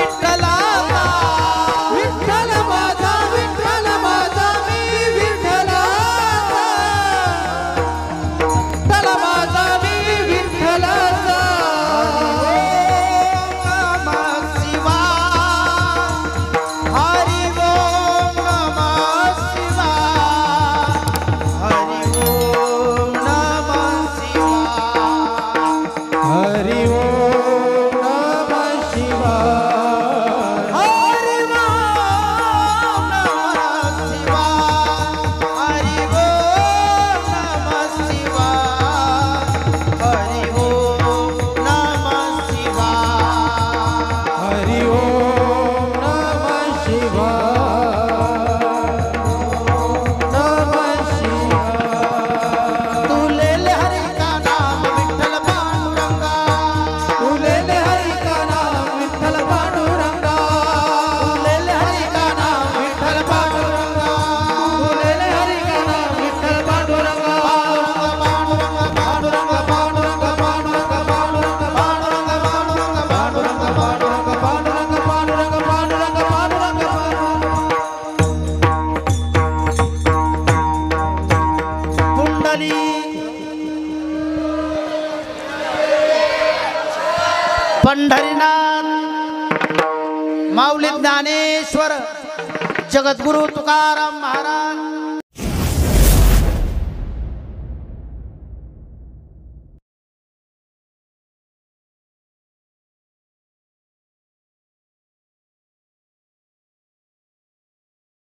विठ्ठलाचा विठ्ठल माझा मी विठ्ठलाचा विठ्ठल माझा मी विठ्ठलाचा हरि ओम नमः शिवाय हरि ओम नमः शिवाय हरि ओम नमः शिवाय हरि ओम नमः शिवाय हरि ओम नमः शिवाय हरि ओम नमः शिवाय हरि ओम नमः शिवाय तुलेले हरि का नाम विठ्ठल पांडुरंगा तुलेले हरि का नाम विठ्ठल पांडुरंगा तुलेले हरि का नाम विठ्ठल पांडुरंगा तुलेले हरि का नाम विठ्ठल पांडुरंगा पांडुरंग पांडुरंग पांडुरंग पांडुरंग पांडुरंग पांडुरंग पांडुरंग पांडुरंग पांडुरंग पांडुरंग पांडुरंग कुंडली पंढरीनाथ माऊली ज्ञानेश्वर जगद्गुरु तुकाराम महाराज